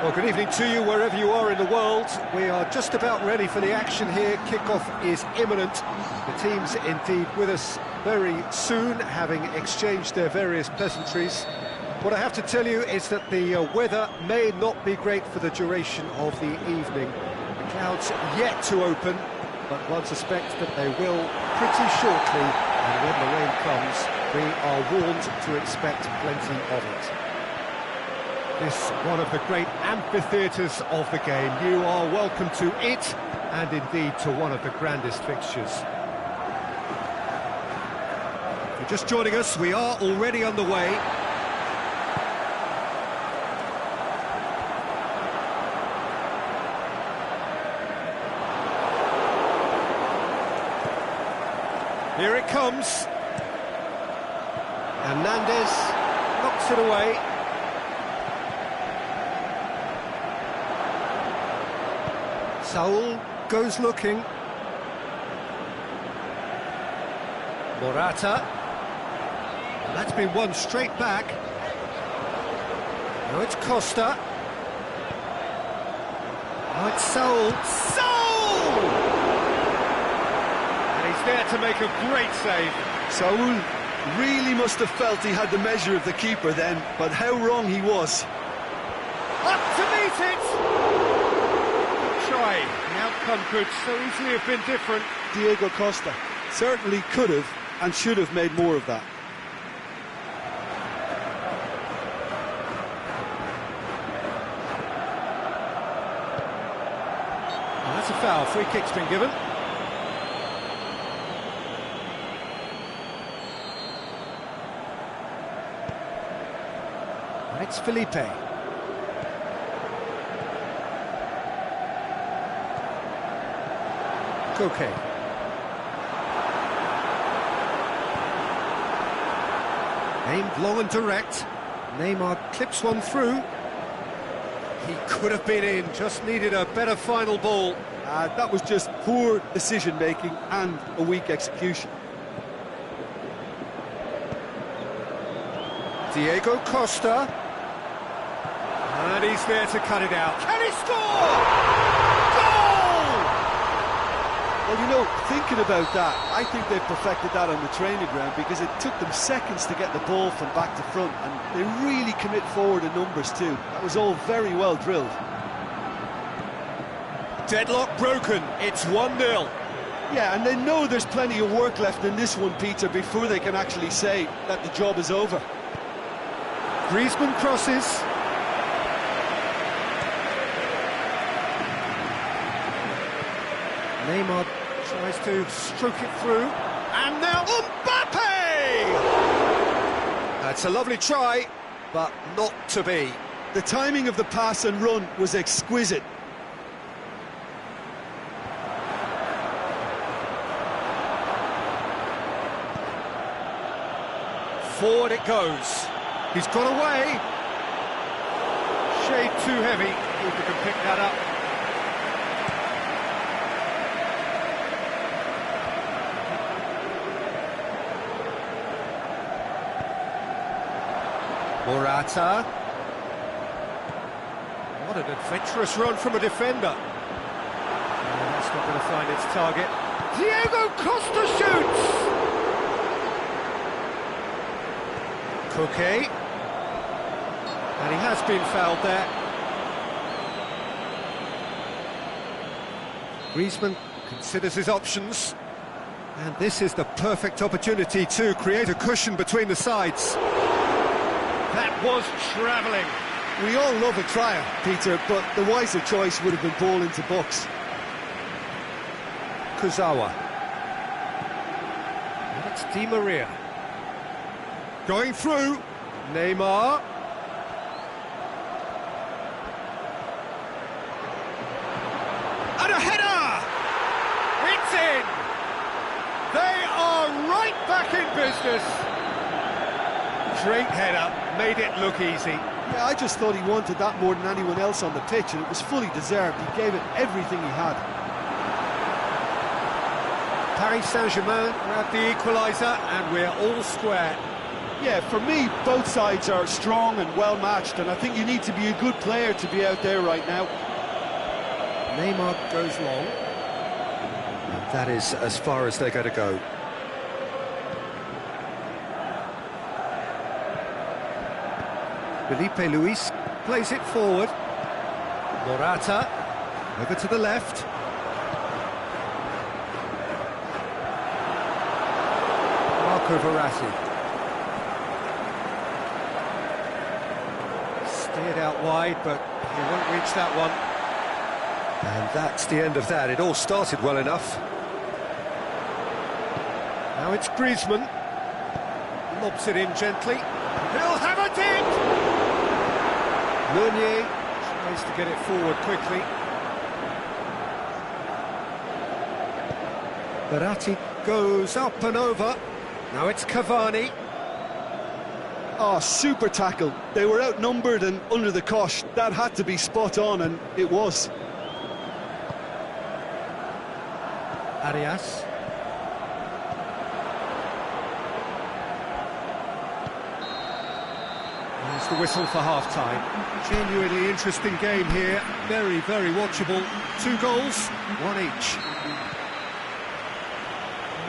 Well, good evening to you wherever you are in the world. We are just about ready for the action here. Kickoff is imminent. The team's indeed with us very soon, having exchanged their various pleasantries. What I have to tell you is that the weather may not be great for the duration of the evening. The clouds yet to open, but one suspects that they will pretty shortly, and when the rain comes, we are warned to expect plenty of it. This one of the great amphitheatres of the game. You are welcome to it, and indeed to one of the grandest fixtures. If you're just joining us, we are already underway. Here it comes. Hernandez knocks it away. Saul goes looking. Morata. That's been won straight back. Now it's Costa. Now it's Saul. Saul! And he's there to make a great save. Saul really must have felt he had the measure of the keeper then, but how wrong he was. Up to meet it! Try. The outcome could so easily have been different. Diego Costa certainly could have and should have made more of that. Well, that's a foul. Free kick's been given. And it's Felipe. Koke. Aimed long and direct. Neymar clips one through. He could have been in, just needed a better final ball. That was just poor decision-making and a weak execution. Diego Costa. And he's there to cut it out. Can he score? Well, you know, thinking about that, I think they've perfected that on the training ground because it took them seconds to get the ball from back to front, and they really commit forward in numbers too. That was all very well drilled. Deadlock broken, it's 1-0. Yeah, and they know there's plenty of work left in this one, Peter, before they can actually say that the job is over. Griezmann crosses. Neymar tries to stroke it through, and now Mbappe! That's a lovely try, but not to be. The timing of the pass and run was exquisite. Forward it goes. He's got away. Shade too heavy. Keeper can pick that up. Morata. What an adventurous run from a defender. Oh, that's not going to find its target. Diego Costa shoots! Koke. And he has been fouled there. Griezmann considers his options. And this is the perfect opportunity to create a cushion between the sides. That was travelling. We all love a trial, Peter, but the wiser choice would have been ball into box. Kurzawa. And it's Di Maria. Going through. Neymar. And a header! It's in! They are right back in business. Great header, made it look easy. Yeah, I just thought he wanted that more than anyone else on the pitch, and it was fully deserved. He gave it everything he had. Paris Saint-Germain grabbed the equaliser, and we're all square. Yeah, for me, both sides are strong and well matched, and I think you need to be a good player to be out there right now. Neymar goes long. And that is as far as they're going to go. Felipe Luis plays it forward. Morata over to the left. Marco Verratti. Steered out wide, but he won't reach that one. And that's the end of that. It all started well enough. Now it's Griezmann. Lobs it in gently. He'll have a dip! Meunier tries to get it forward quickly. Verratti goes up and over. Now it's Cavani. Oh, super tackle. They were outnumbered and under the cosh. That had to be spot on, and it was. Arias. There's the whistle for half-time. Genuinely interesting game here. Very, very watchable. 2 goals, 1 each.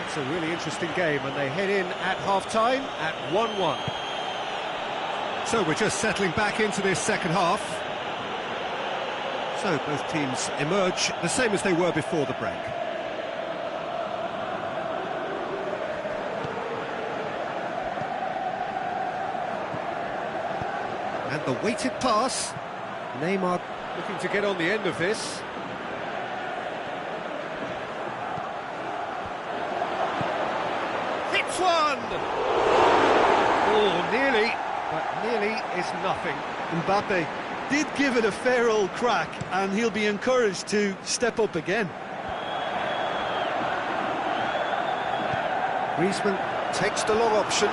It's a really interesting game, and they head in at half-time at 1-1. So we're just settling back into this second half. So both teams emerge the same as they were before the break. And the weighted pass. Neymar looking to get on the end of this. Hits one! Oh, nearly, but nearly is nothing. Mbappe did give it a fair old crack, and he'll be encouraged to step up again. Griezmann takes the long option.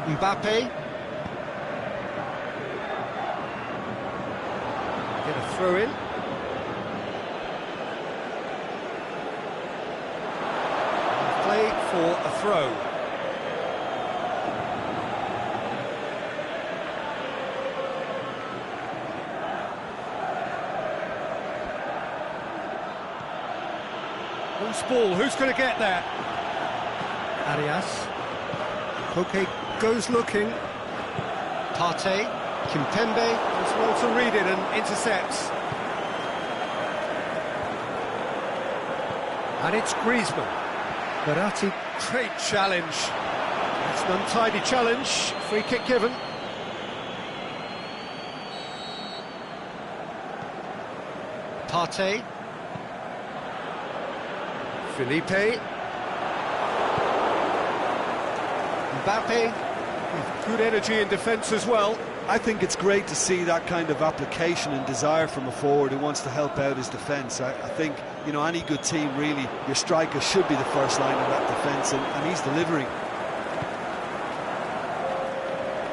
Mbappe. Get a throw in. Play for a throw. Loose ball, who's going to get there? Arias. Koke goes looking. Partey, Kimpembe as well to read it and intercepts. And it's Griezmann. Verratti, great challenge. It's an untidy challenge. Free kick given. Partey. Felipe. Mbappe, with good energy in defence as well. I think it's great to see that kind of application and desire from a forward who wants to help out his defence. I think, you know, any good team, really, your striker should be the first line of that defence, and he's delivering.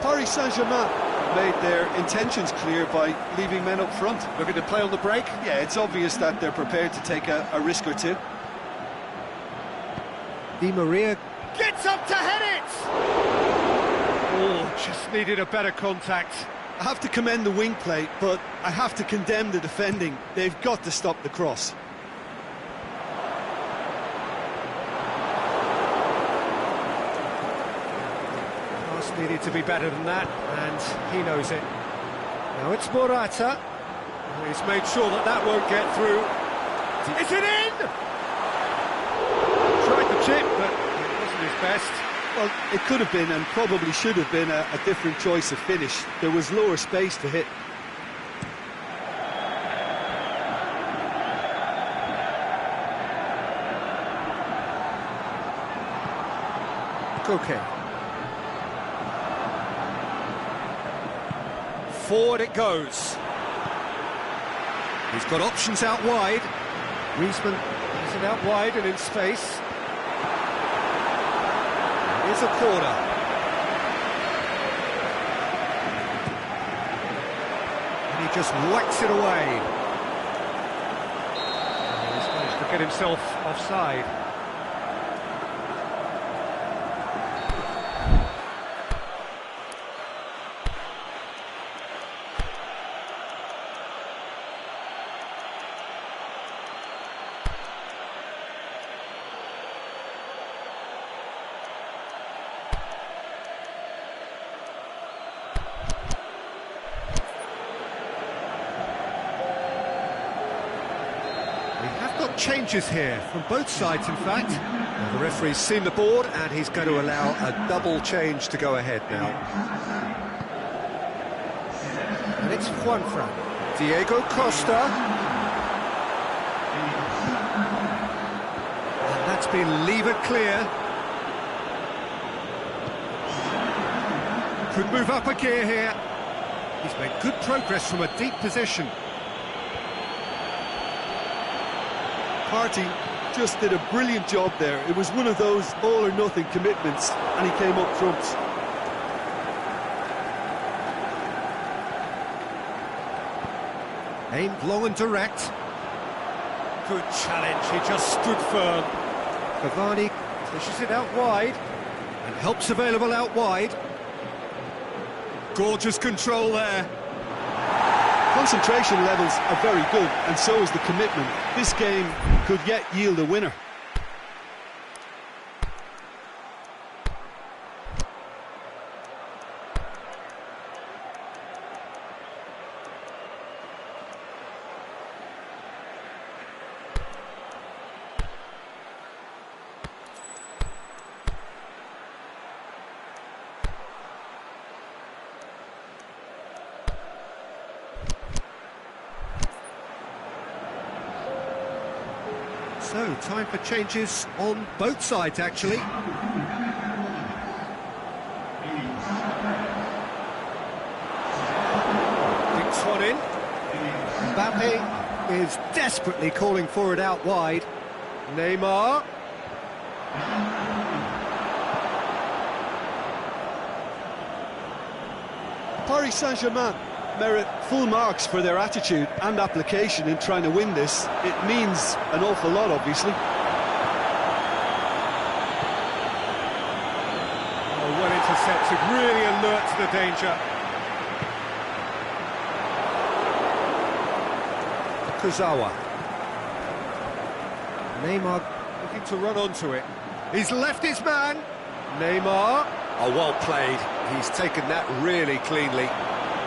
Paris Saint-Germain made their intentions clear by leaving men up front. Looking to play on the break? Yeah, it's obvious that they're prepared to take a risk or two. Di Maria gets up to head it! Oh, just needed a better contact. I have to commend the wing play, but I have to condemn the defending. They've got to stop the cross. Pass needed to be better than that, and he knows it. Now it's Morata. He's made sure that that won't get through. Is it in? Tried the chip, but it wasn't his best. Well, it could have been, and probably should have been, a different choice of finish. There was lower space to hit. Koke. Forward it goes. He's got options out wide. Griezmann has it out wide and in space. Here's a corner. And he just whacks it away. And he's managed to get himself offside. We have got changes here from both sides, in fact. Now, the referee's seen the board and he's going to allow a double change to go ahead now. And it's Juanfran. Diego Costa. And that's been levered clear. Could move up a gear here. He's made good progress from a deep position. Partey just did a brilliant job there. It was one of those all-or-nothing commitments, and he came up trumps. Aimed long and direct. Good challenge, he just stood firm. Cavani pushes it out wide, and help's available out wide. Gorgeous control there. Concentration levels are very good, and so is the commitment. This game could yet yield a winner. So, time for changes on both sides, actually. Dinks one in. Mbappe is desperately calling for it out wide. Neymar. Paris Saint-Germain merit full marks for their attitude and application in trying to win this. It means an awful lot, obviously. Oh, well intercepted, really alert to the danger. Kurzawa. Neymar looking to run onto it. He's left his man. Neymar. Oh, well played. He's taken that really cleanly.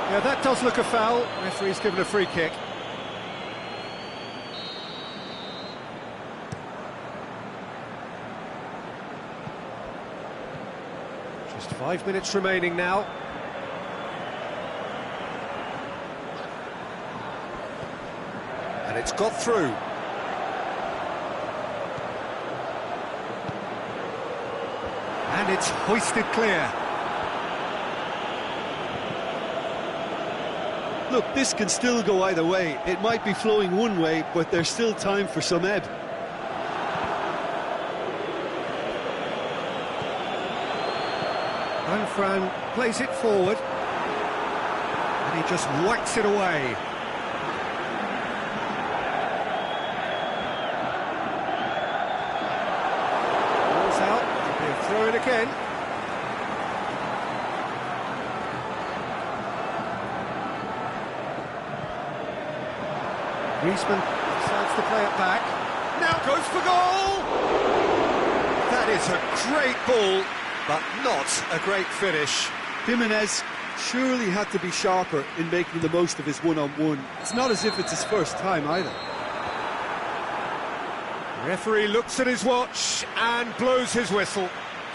Yeah, that does look a foul. Referee's given a free kick. Just 5 minutes remaining now. And it's got through. And it's hoisted clear. Look, this can still go either way. It might be flowing one way, but there's still time for some ebb. Juanfran plays it forward. And he just whacks it away. Ball's out, he'll throw it again. Griezmann decides to play it back. Now goes for goal! That is a great ball, but not a great finish. Jimenez surely had to be sharper in making the most of his one-on-one. It's not as if it's his first time either. The referee looks at his watch and blows his whistle.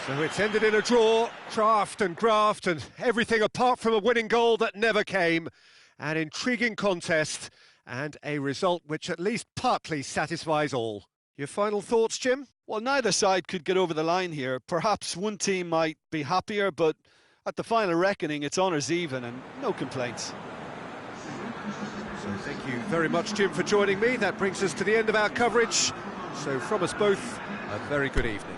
So it's ended in a draw, craft and graft and everything apart from a winning goal that never came. An intriguing contest and a result which at least partly satisfies all. Your final thoughts, Jim? Well, neither side could get over the line here. Perhaps one team might be happier, but at the final reckoning, it's honours even and no complaints. So thank you very much, Jim, for joining me. That brings us to the end of our coverage. So from us both, a very good evening.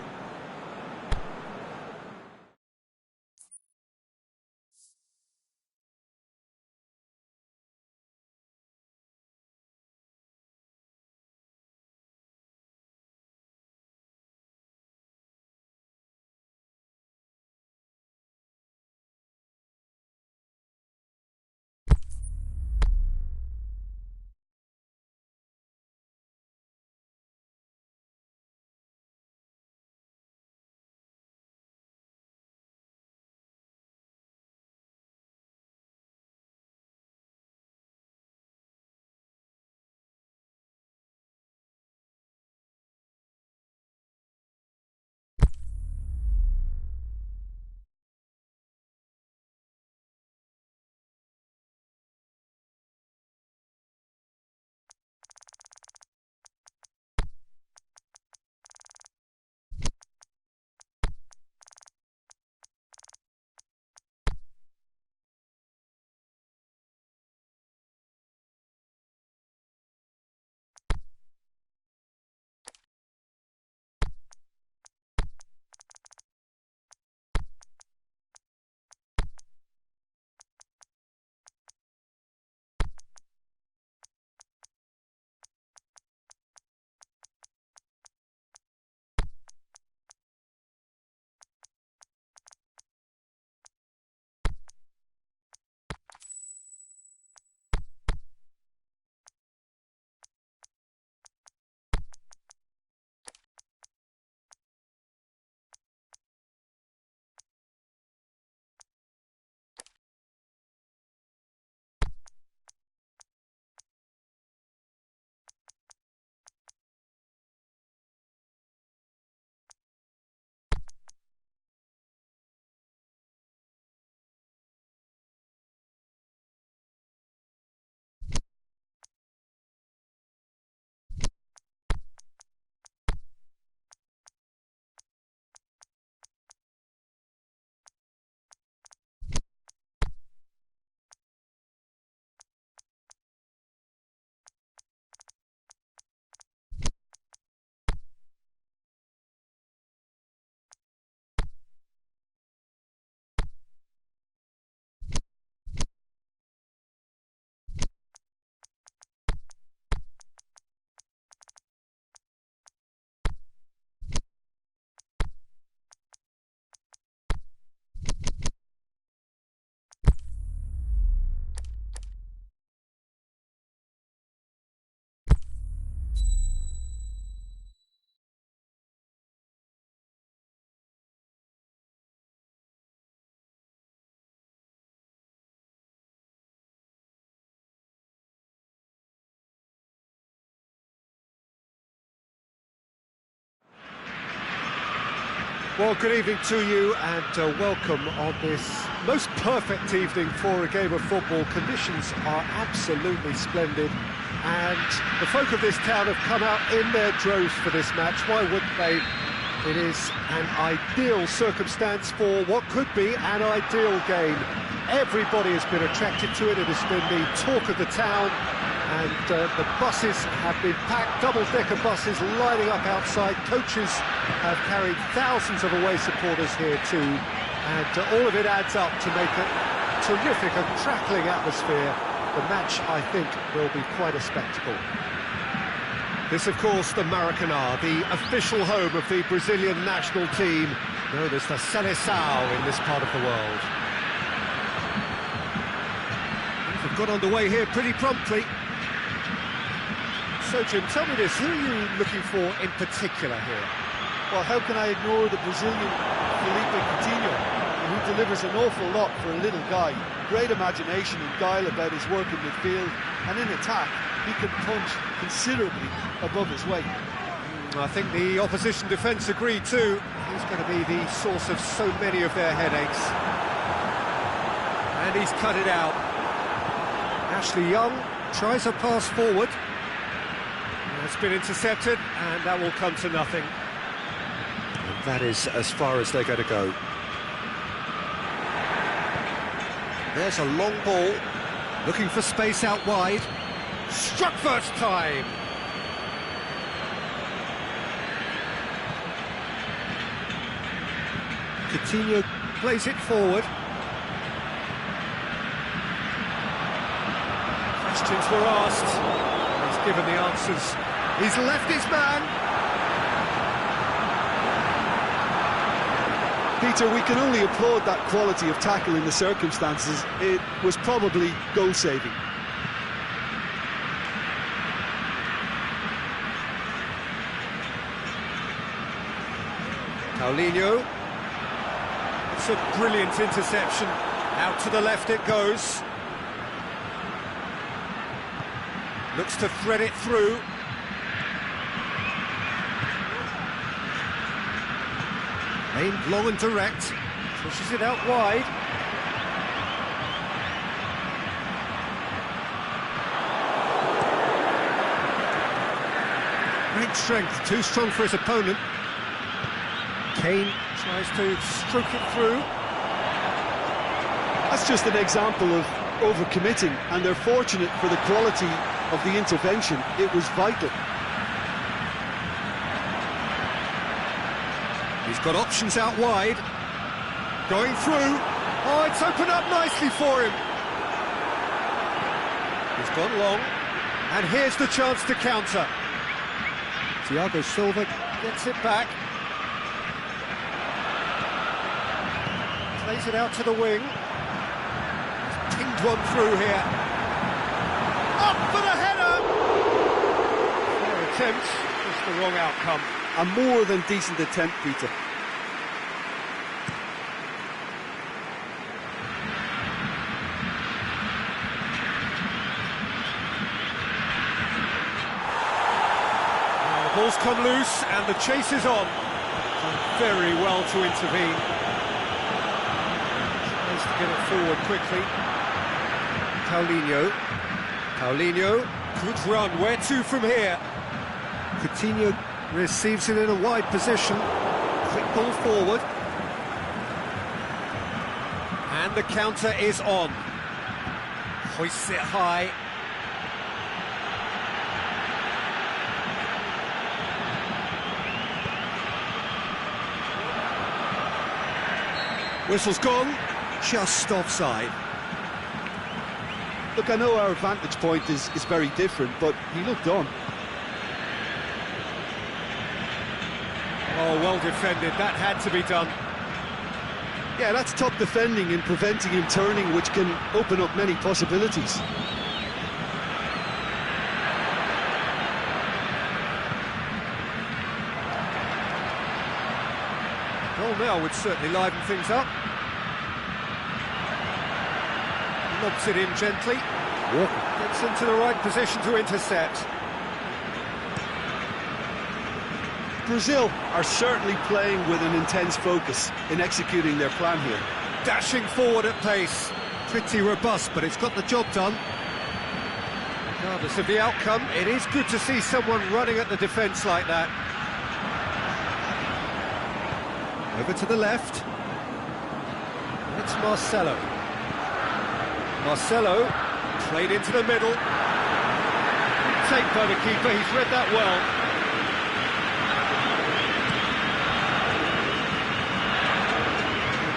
Well, good evening to you and welcome on this most perfect evening for a game of football. Conditions are absolutely splendid and the folk of this town have come out in their droves for this match. Why wouldn't they? It is an ideal circumstance for what could be an ideal game. Everybody has been attracted to it. It has been the talk of the town. And the buses have been packed, double-decker buses lining up outside. Coaches have carried thousands of away supporters here too. And all of it adds up to make a terrific and crackling atmosphere. The match, I think, will be quite a spectacle. This, of course, the Maracanã, the official home of the Brazilian national team, known as the Seleção in this part of the world. We've got underway here pretty promptly. So, Jim, tell me this, who are you looking for in particular here? Well, how can I ignore the Brazilian Felipe Coutinho, who delivers an awful lot for a little guy. Great imagination and guile about his work in midfield, and in attack, he can punch considerably above his weight. I think the opposition defence agree too. He's going to be the source of so many of their headaches. And he's cut it out. Ashley Young tries a pass forward. It's been intercepted, and that will come to nothing. And that is as far as they're going to go. There's a long ball, looking for space out wide. Struck first time. Coutinho plays it forward. Questions were asked. He's given the answers. He's left his man. Peter, we can only applaud that quality of tackle in the circumstances. It was probably goal-saving. Paulinho. It's a brilliant interception. Out to the left it goes. Looks to thread it through. Aimed long and direct. Pushes it out wide. Great strength, too strong for his opponent. Kane tries to stroke it through. That's just an example of overcommitting, and they're fortunate for the quality of the intervention. It was vital. He's got options out wide. Going through. Oh, it's opened up nicely for him. He's gone long. And here's the chance to counter. Thiago Silva gets it back. Plays it out to the wing. He's pinged one through here. Up for the header! Fair attempt, just the wrong outcome. A more than decent attempt, Peter. The ball's come loose and the chase is on. Done very well to intervene. Tries to get it forward quickly. Paulinho. Paulinho, good run. Where to from here? Coutinho receives it in a wide position. Quick ball forward. And the counter is on. Hoists it high. Whistle's gone. Just offside. Look, I know our vantage point is very different, but he looked on. Oh, well defended. That had to be done. Yeah, that's top defending and preventing him turning, which can open up many possibilities. Goal now would certainly liven things up. Lobs it in gently. Walker gets into the right position to intercept. Brazil are certainly playing with an intense focus in executing their plan here. Dashing forward at pace. Pretty robust, but it's got the job done. Regardless of the outcome, it is good to see someone running at the defence like that. Over to the left. It's Marcelo. Marcelo, played into the middle. Take by the keeper, he's read that well.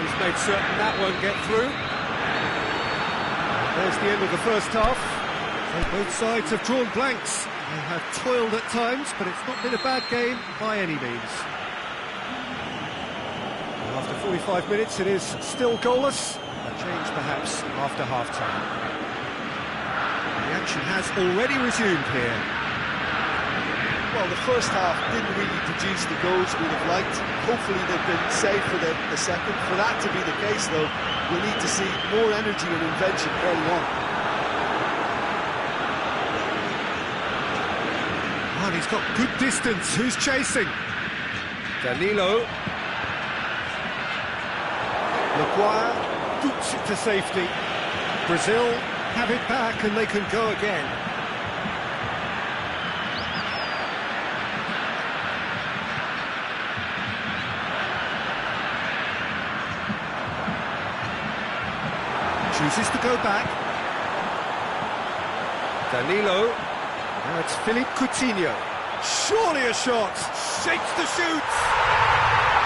He's made certain that won't get through. There's the end of the first half. So both sides have drawn blanks. They have toiled at times, but it's not been a bad game by any means. After 45 minutes, it is still goalless. A change perhaps after half-time. The action has already resumed here. Well, the first half didn't really produce the goals we'd have liked. Hopefully they've been saved for the second. For that to be the case, though, we'll need to see more energy and invention early on. And he's got good distance. Who's chasing? Danilo. Maguire boots it to safety. Brazil have it back and they can go again. Chooses to go back. Danilo. Now it's Philippe Coutinho. Surely a shot. Shakes the shoot.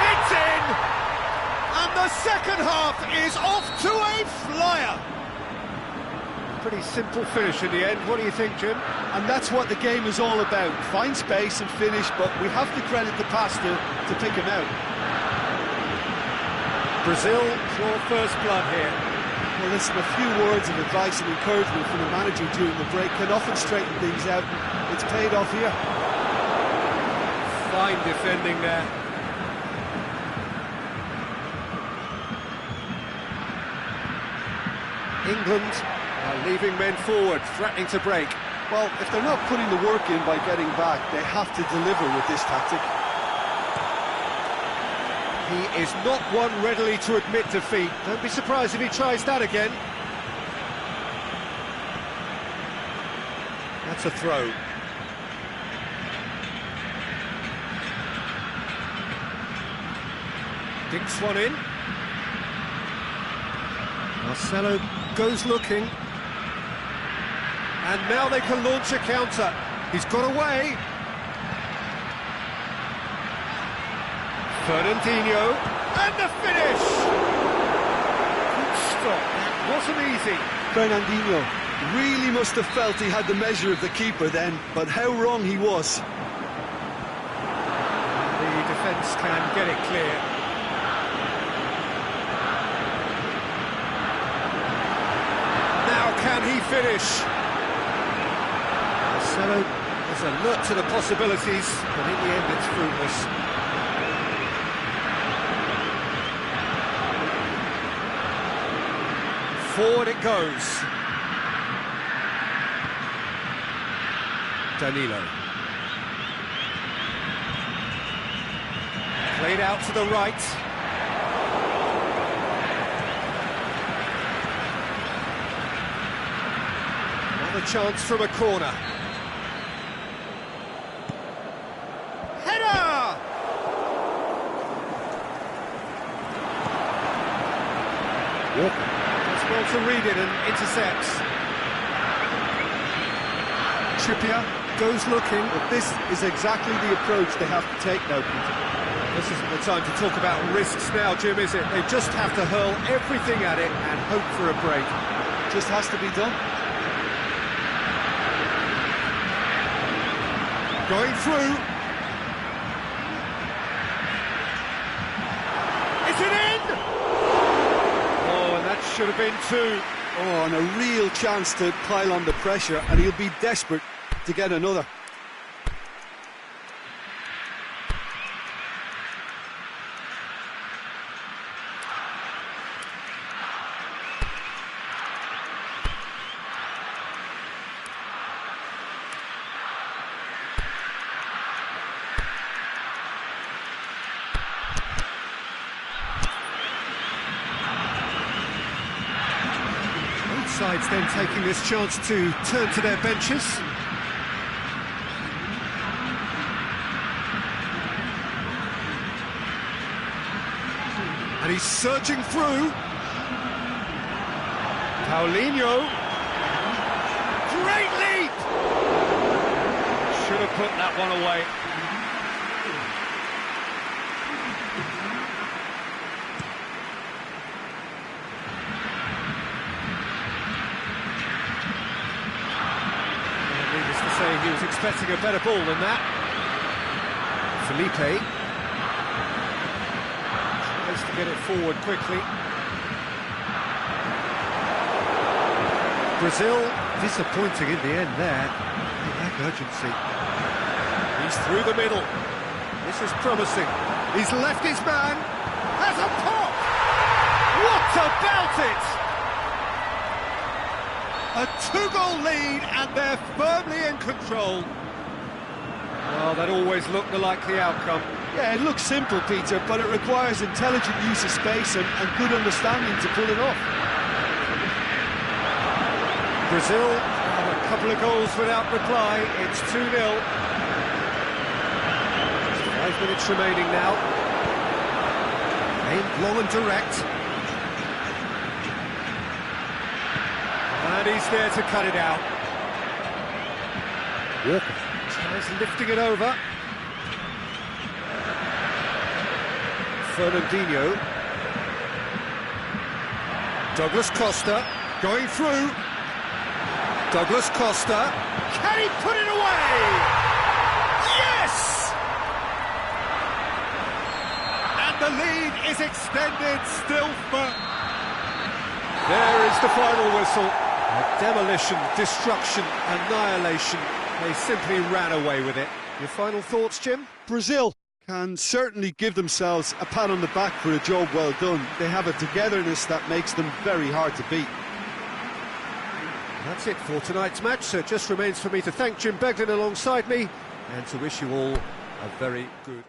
It's in! And the second half is off to a flyer. Pretty simple finish in the end. What do you think, Jim? And that's what the game is all about. Find space and finish, but we have to credit the passer to pick him out. Brazil draw first blood here. Well, listen, a few words of advice and encouragement from the manager during the break can often straighten things out. It's paid off here. Fine defending there. England are leaving men forward, threatening to break. Well, if they're not putting the work in by getting back, they have to deliver with this tactic. He is not one readily to admit defeat. Don't be surprised if he tries that again. That's a throw. Dinks one in. Marcelo goes looking. And now they can launch a counter. He's got away. Fernandinho, and the finish! Good stop, that wasn't easy. Fernandinho really must have felt he had the measure of the keeper then, but how wrong he was. The defence can get it clear. Now can he finish? Marcelo is alert to the possibilities, but in the end it's fruitless. Forward it goes. Danilo. Played out to the right. Another chance from a corner. Header! Walker. Well to read it and intercepts. Trippier goes looking. But this is exactly the approach they have to take now, Peter. This isn't the time to talk about risks now, Jim, is it? They just have to hurl everything at it and hope for a break. Just has to be done. Going through. Is it in? Oh, and that should have been two. Oh, and a real chance to pile on the pressure, and he'll be desperate to get another. sides then taking this chance to turn to their benches. And he's surging through. Paulinho. Great leap! Should have put that one away. Needless to say, he was expecting a better ball than that. Felipe tries to get it forward quickly. Brazil disappointing in the end there. They lack urgency. He's through the middle. This is promising. He's left his man. Has a pop! What about it? A two-goal lead, and they're firmly in control. Well, that always looked the likely outcome. Yeah, it looks simple, Peter, but it requires intelligent use of space and good understanding to pull it off. Brazil have a couple of goals without reply. It's 2-0. 5 minutes remaining now. Aimed long and direct. And he's there to cut it out. Walker tries lifting it over. Fernandinho. Douglas Costa going through. Douglas Costa. Can he put it away? Yes! And the lead is extended still firm. There is the final whistle. Demolition, destruction, annihilation. They simply ran away with it. Your final thoughts, Jim? Brazil can certainly give themselves a pat on the back for a job well done. They have a togetherness that makes them very hard to beat. That's it for tonight's match, so it just remains for me to thank Jim Beglin alongside me and to wish you all a very good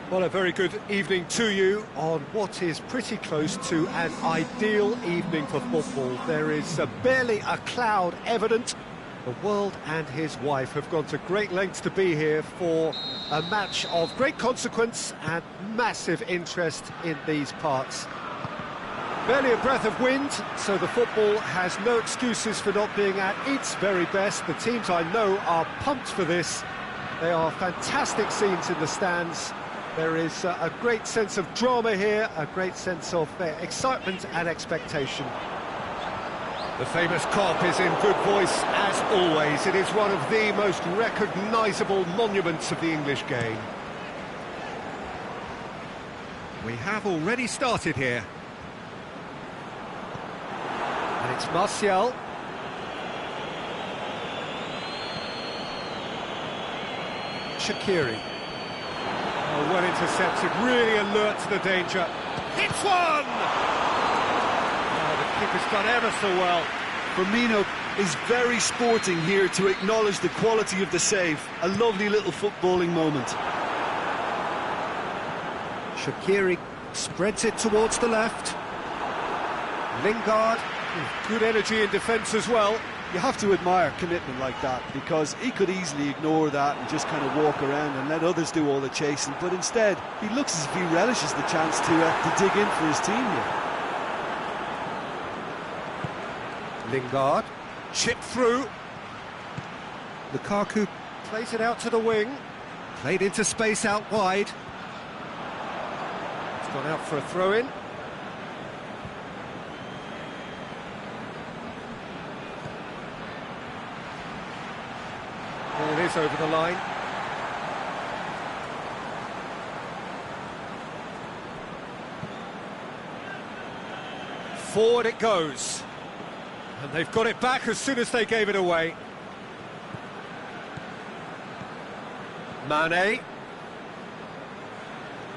Well, a very good evening to you on what is pretty close to an ideal evening for football. There is barely a cloud evident. The world and his wife have gone to great lengths to be here for a match of great consequence and massive interest in these parts. Barely a breath of wind, so the football has no excuses for not being at its very best. The teams I know are pumped for this. They are fantastic scenes in the stands. There is a great sense of drama here, a great sense of excitement and expectation. The famous Kop is in good voice as always. It is one of the most recognisable monuments of the English game. We have already started here. And it's Martial. Shaqiri. Oh, well intercepted, really alert to the danger. Hits one! Oh, the keeper's done ever so well. Firmino is very sporting here to acknowledge the quality of the save. A lovely little footballing moment. Shaqiri spreads it towards the left. Lingard, good energy in defence as well. You have to admire commitment like that, because he could easily ignore that and just kind of walk around and let others do all the chasing, but instead he looks as if he relishes the chance to dig in for his team here. Lingard, chip through. Lukaku plays it out to the wing. Played into space out wide. It's gone out for a throw-in. Ball is over the line. Forward it goes. And they've got it back as soon as they gave it away. Mane.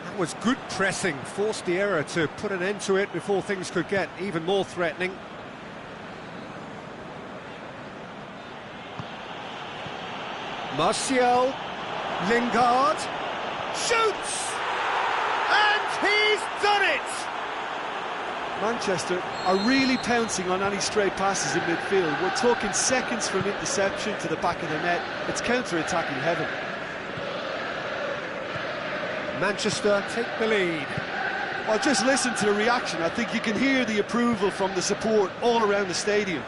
That was good pressing, forced the error to put an end to it before things could get even more threatening. Martial, Lingard, shoots! And he's done it! Manchester are really pouncing on any stray passes in midfield. We're talking seconds from interception to the back of the net. It's counter-attacking heaven. Manchester take the lead. Well, just listen to the reaction. I think you can hear the approval from the support all around the stadium.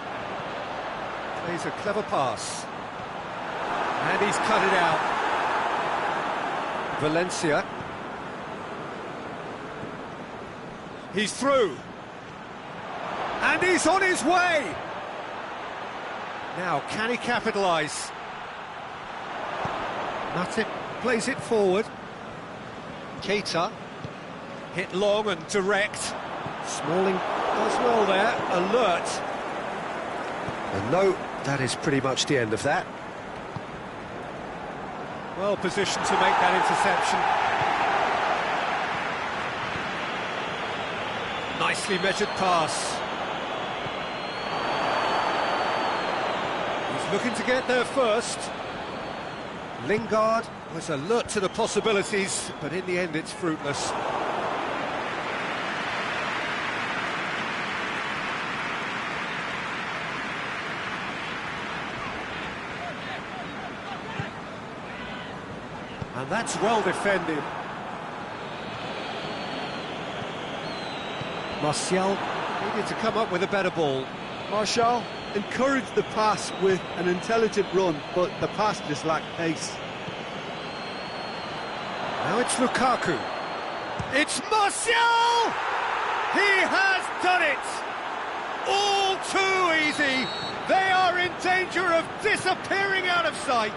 Plays a clever pass. And he's cut it out. Valencia. He's through. And he's on his way! Now, can he capitalise? Matip plays it forward. Keita. Hit long and direct. Smalling does well there. Alert. And no, that is pretty much the end of that. Well positioned to make that interception. Nicely measured pass. He's looking to get there first. Lingard was alert to the possibilities, but in the end it's fruitless. And that's well defended. Martial needed to come up with a better ball. Martial encouraged the pass with an intelligent run, but the pass just lacked pace. Now it's Lukaku. It's Martial! He has done it! All too easy. They are in danger of disappearing out of sight.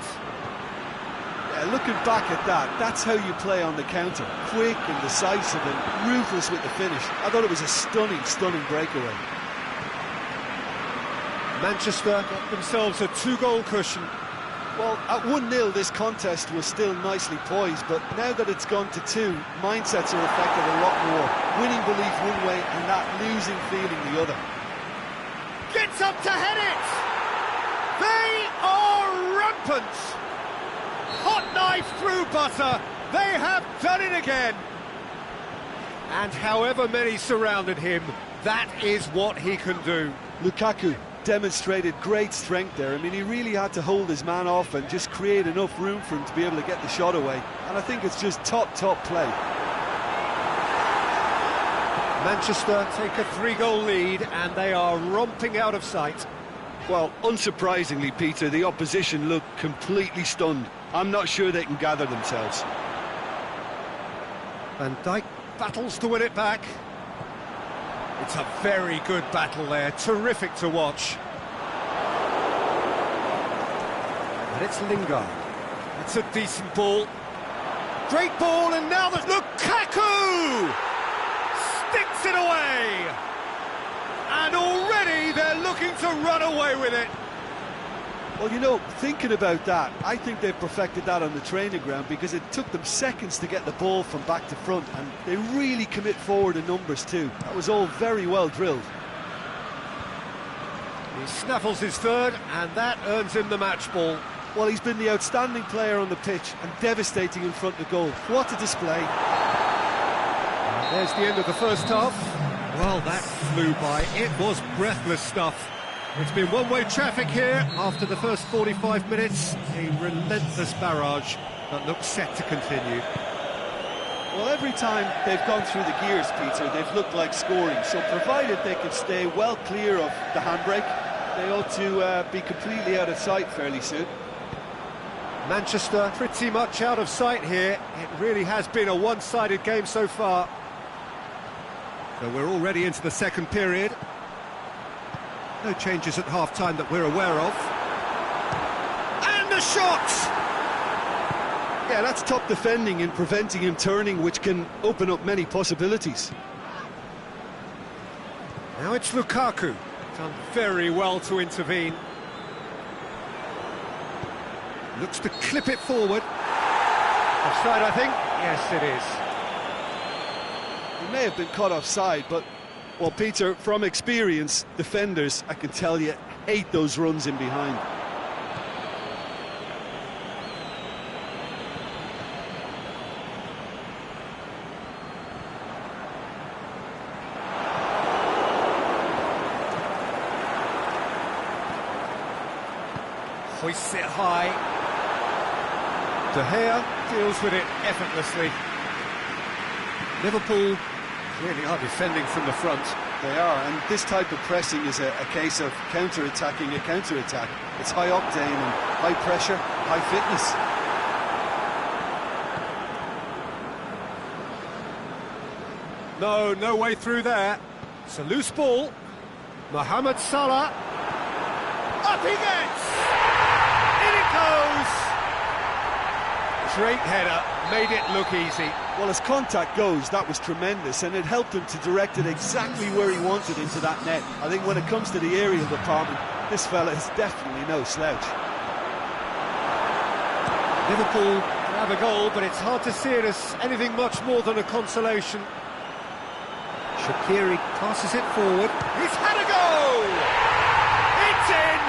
Looking back at that, that's how you play on the counter. Quick and decisive and ruthless with the finish. I thought it was a stunning, stunning breakaway. Manchester got themselves a two-goal cushion. Well, at 1-0 this contest was still nicely poised, but now that it's gone to 2, mindsets are affected a lot more. Winning belief one way and that losing feeling the other. Gets up to head it! They are rampant! Hot knife through butter, They have done it again! And however many surrounded him, that is what he can do. Lukaku demonstrated great strength there. I mean, he really had to hold his man off and just create enough room for him to be able to get the shot away. And I think it's just top play. Manchester take a 3-goal lead and they are romping out of sight. Well, unsurprisingly, Peter, the opposition look completely stunned. I'm not sure they can gather themselves. Van Dijk battles to win it back. It's a very good battle there, terrific to watch. And it's Lingard. It's a decent ball. Great ball, and now there's Lukaku! Sticks it away! And already they're looking to run away with it. Well, you know, thinking about that, I think they've perfected that on the training ground because it took them seconds to get the ball from back to front, and they really commit forward in numbers too. That was all very well drilled. He snaffles his third, and that earns him the match ball. Well, he's been the outstanding player on the pitch and devastating in front of goal. What a display. And there's the end of the first half. Well, that flew by. It was breathless stuff. It's been one-way traffic here after the first 45 minutes. A relentless barrage that looks set to continue. Well, every time they've gone through the gears, Peter, they've looked like scoring. So provided they can stay well clear of the handbrake, they ought to be completely out of sight fairly soon. Manchester pretty much out of sight here. It really has been a one-sided game so far. So we're already into the second period. No changes at half-time that we're aware of. And the shot! Yeah, that's top defending and preventing him turning, which can open up many possibilities. Now it's Lukaku. Done very well to intervene. Looks to clip it forward. Offside, I think? Yes, it is. He may have been caught offside, but... Well, Peter, from experience, defenders, I can tell you, hate those runs in behind. Hoists it high. De Gea deals with it effortlessly. Liverpool really are defending from the front. They are, and this type of pressing is a case of counter-attacking a counter-attack. It's high octane and high pressure, high fitness. No way through there. It's a loose ball. Mohamed Salah. Up he gets! In it goes! Great header, made it look easy. Well, as contact goes, that was tremendous, and it helped him to direct it exactly where he wanted into that net. I think when it comes to the aerial department, this fella is definitely no slouch. Liverpool have a goal, but it's hard to see it as anything much more than a consolation. Shaqiri passes it forward. He's had a go! It's in!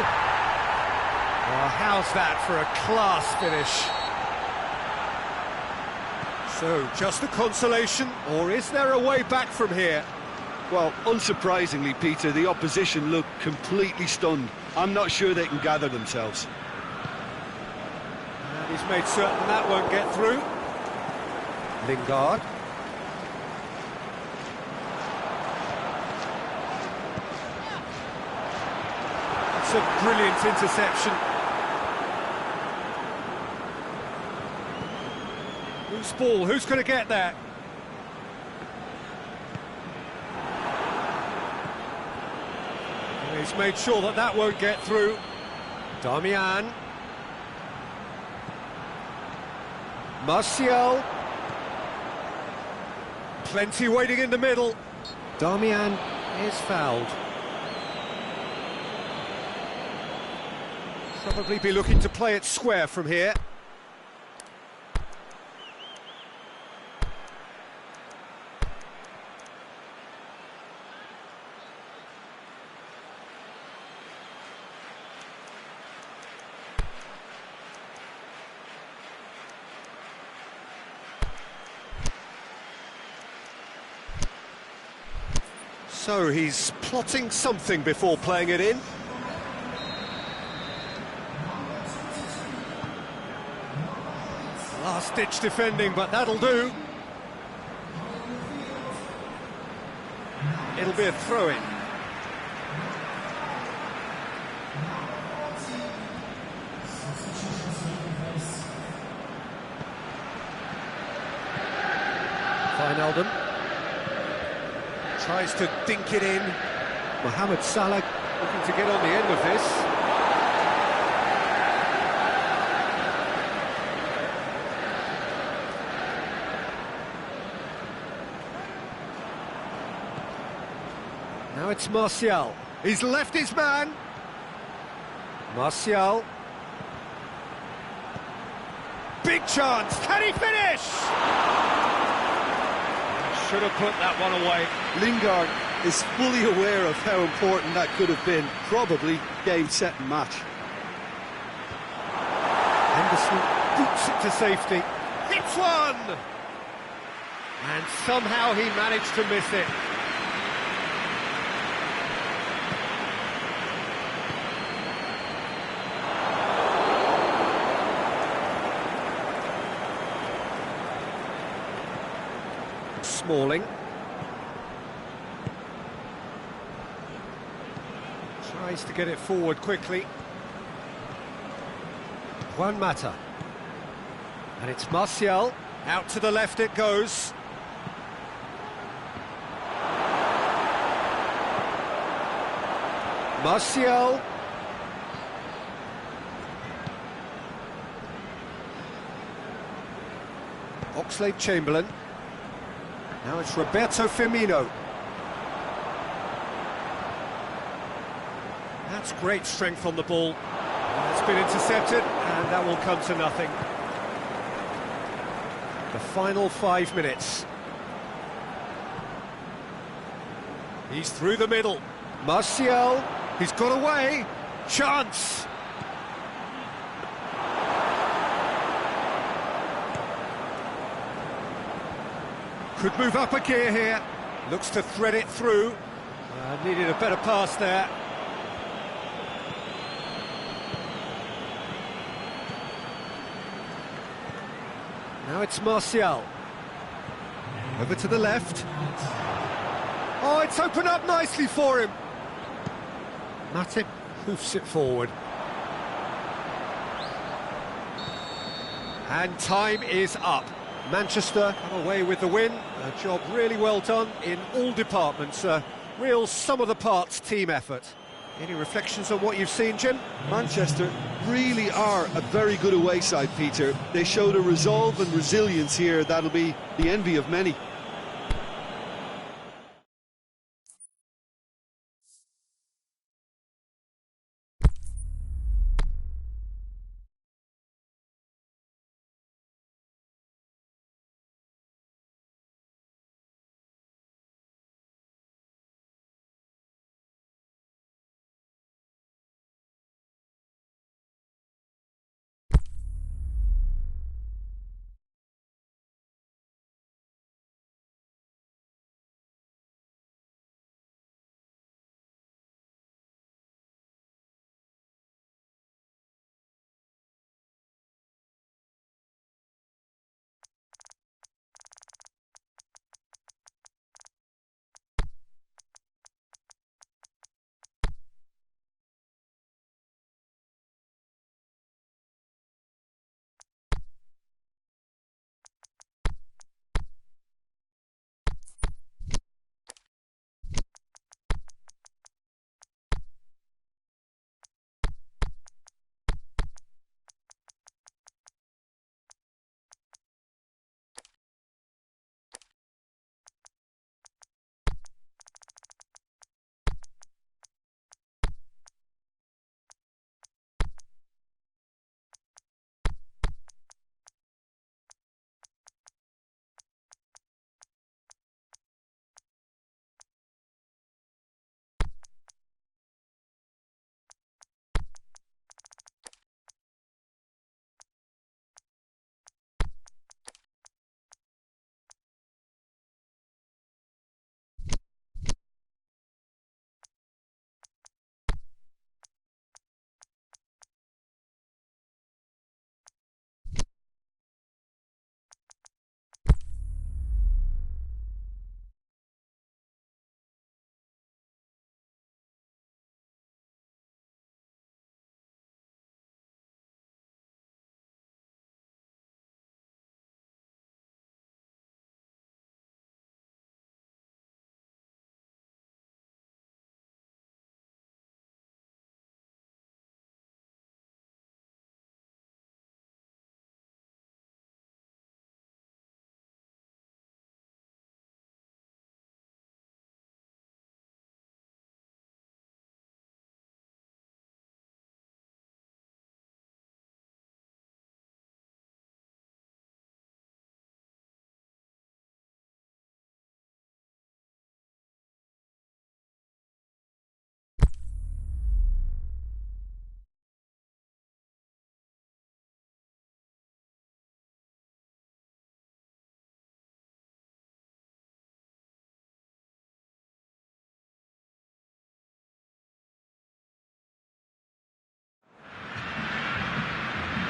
Oh, how's that for a class finish? So, just a consolation, or is there a way back from here? Well, unsurprisingly, Peter, the opposition look completely stunned. I'm not sure they can gather themselves. And he's made certain that won't get through. Lingard. It's a brilliant interception. Loose ball, who's going to get that? And he's made sure that that won't get through. Darmian. Martial. Plenty waiting in the middle. Darmian is fouled. Probably be looking to play it square from here. So he's plotting something before playing it in. Last-ditch defending, but that'll do. It'll be a throw-in. Wijnaldum tries to dink it in. Mohamed Salah looking to get on the end of this. Now it's Martial. He's left his man. Martial. Big chance. Can he finish? Should have put that one away. Lingard is fully aware of how important that could have been. Probably game, set and match. Henderson boots it to safety. Hits one! And somehow he managed to miss it. Smalling. Tries to get it forward quickly. Juan Mata. And it's Martial. Out to the left it goes. Martial. Oxlade-Chamberlain. Now it's Roberto Firmino. That's great strength on the ball. It's been intercepted, and that will come to nothing. The final 5 minutes. He's through the middle. Martial, he's got away. Chance! Could move up a gear here. Looks to thread it through. Needed a better pass there. Now it's Martial. Over to the left. Oh, it's opened up nicely for him. Matip hoofs it forward. And time is up. Manchester come away with the win. A job really well done in all departments. A real sum-of-the-parts team effort. Any reflections on what you've seen, Jim? Manchester really are a very good away side, Peter. They showed a resolve and resilience here that'll be the envy of many.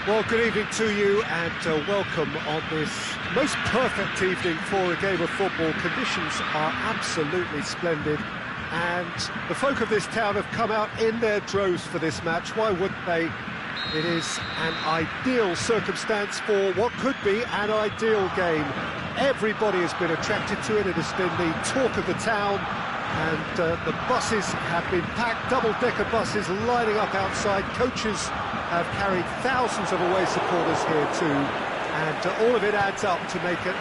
Well, good evening to you and welcome on this most perfect evening for a game of football. Conditions are absolutely splendid and the folk of this town have come out in their droves for this match. Why wouldn't they? It is an ideal circumstance for what could be an ideal game. Everybody has been attracted to it. It has been the talk of the town. And the buses have been packed, double-decker buses lining up outside. Coaches have carried thousands of away supporters here too, and all of it adds up to make it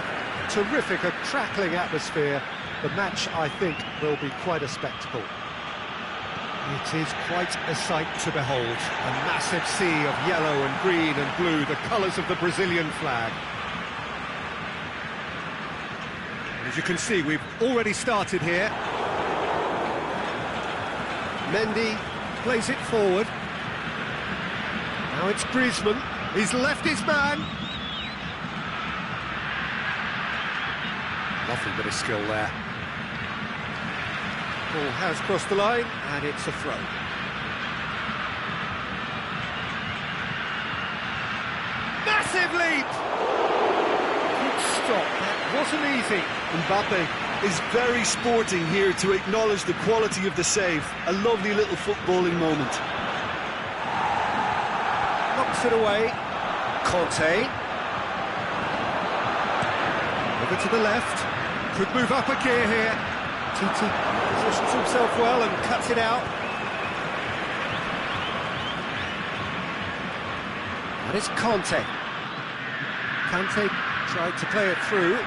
terrific, a crackling atmosphere. The match, I think, will be quite a spectacle. It is quite a sight to behold. A massive sea of yellow and green and blue, the colours of the Brazilian flag. As you can see, we've already started here. Mendy plays it forward. Now it's Griezmann. He's left his man. Lovely bit of skill there. Ball has crossed the line, and it's a throw. Massive leap! Good stop. That wasn't easy. Mbappe is very sporting here to acknowledge the quality of the save. A lovely little footballing moment. Knocks it away. Conte. Over to the left. Could move up a gear here. Titi positions himself well and cuts it out. And it's Conte. Kante tried to play it through.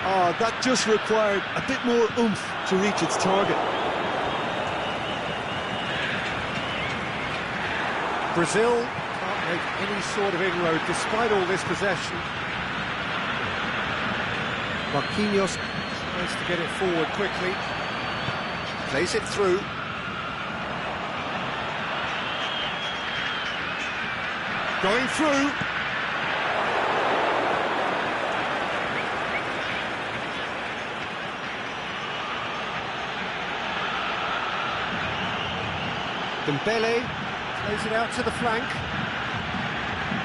Oh, that just required a bit more oomph to reach its target. Brazil can't make any sort of inroad despite all this possession. Marquinhos tries to get it forward quickly. Plays it through. Going through. Dembele plays it out to the flank.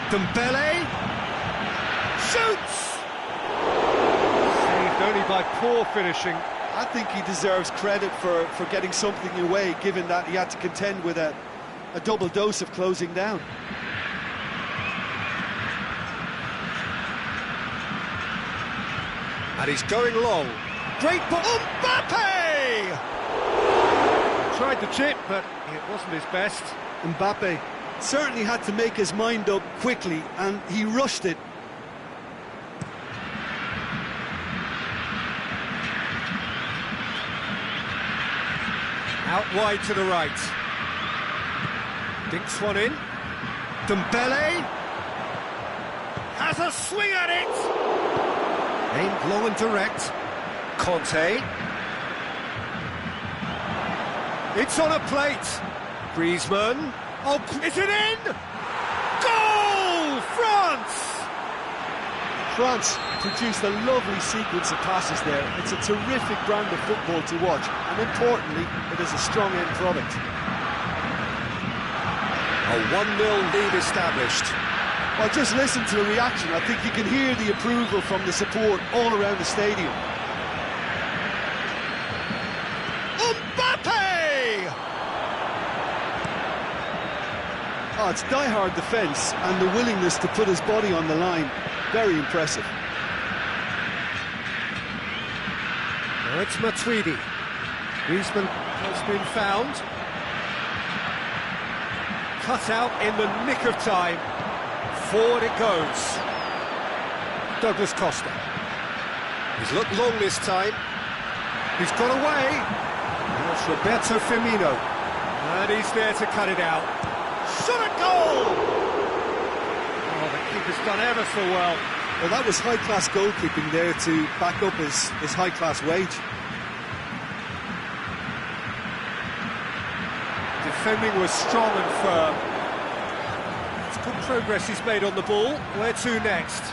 Dembele shoots! Saved only by poor finishing. I think he deserves credit for getting something away, given that he had to contend with a double dose of closing down. And he's going long. Great ball. Mbappe! Tried the chip, but it wasn't his best. Mbappe certainly had to make his mind up quickly, and he rushed it. Out wide to the right. Dinks one in. Dembele has a swing at it. Aimed long and direct. Conte. It's on a plate. Griezmann. Oh, is it in? Goal! France! France produced a lovely sequence of passes there. It's a terrific brand of football to watch, and importantly, it is a strong end product. A 1-0 lead established. Well, just listen to the reaction. I think you can hear the approval from the support all around the stadium. Oh, it's die-hard defence and the willingness to put his body on the line. Very impressive. Now it's Matuidi. Griezmann has been found. Cut out in the nick of time. Forward it goes. Douglas Costa. He's looked long this time. He's got away. That's Roberto Firmino. And he's there to cut it out. Shot at goal! Oh, the keeper's done ever so well. Well, that was high-class goalkeeping there to back up his high-class wage. Defending was strong and firm. It's good progress he's made on the ball. Where to next?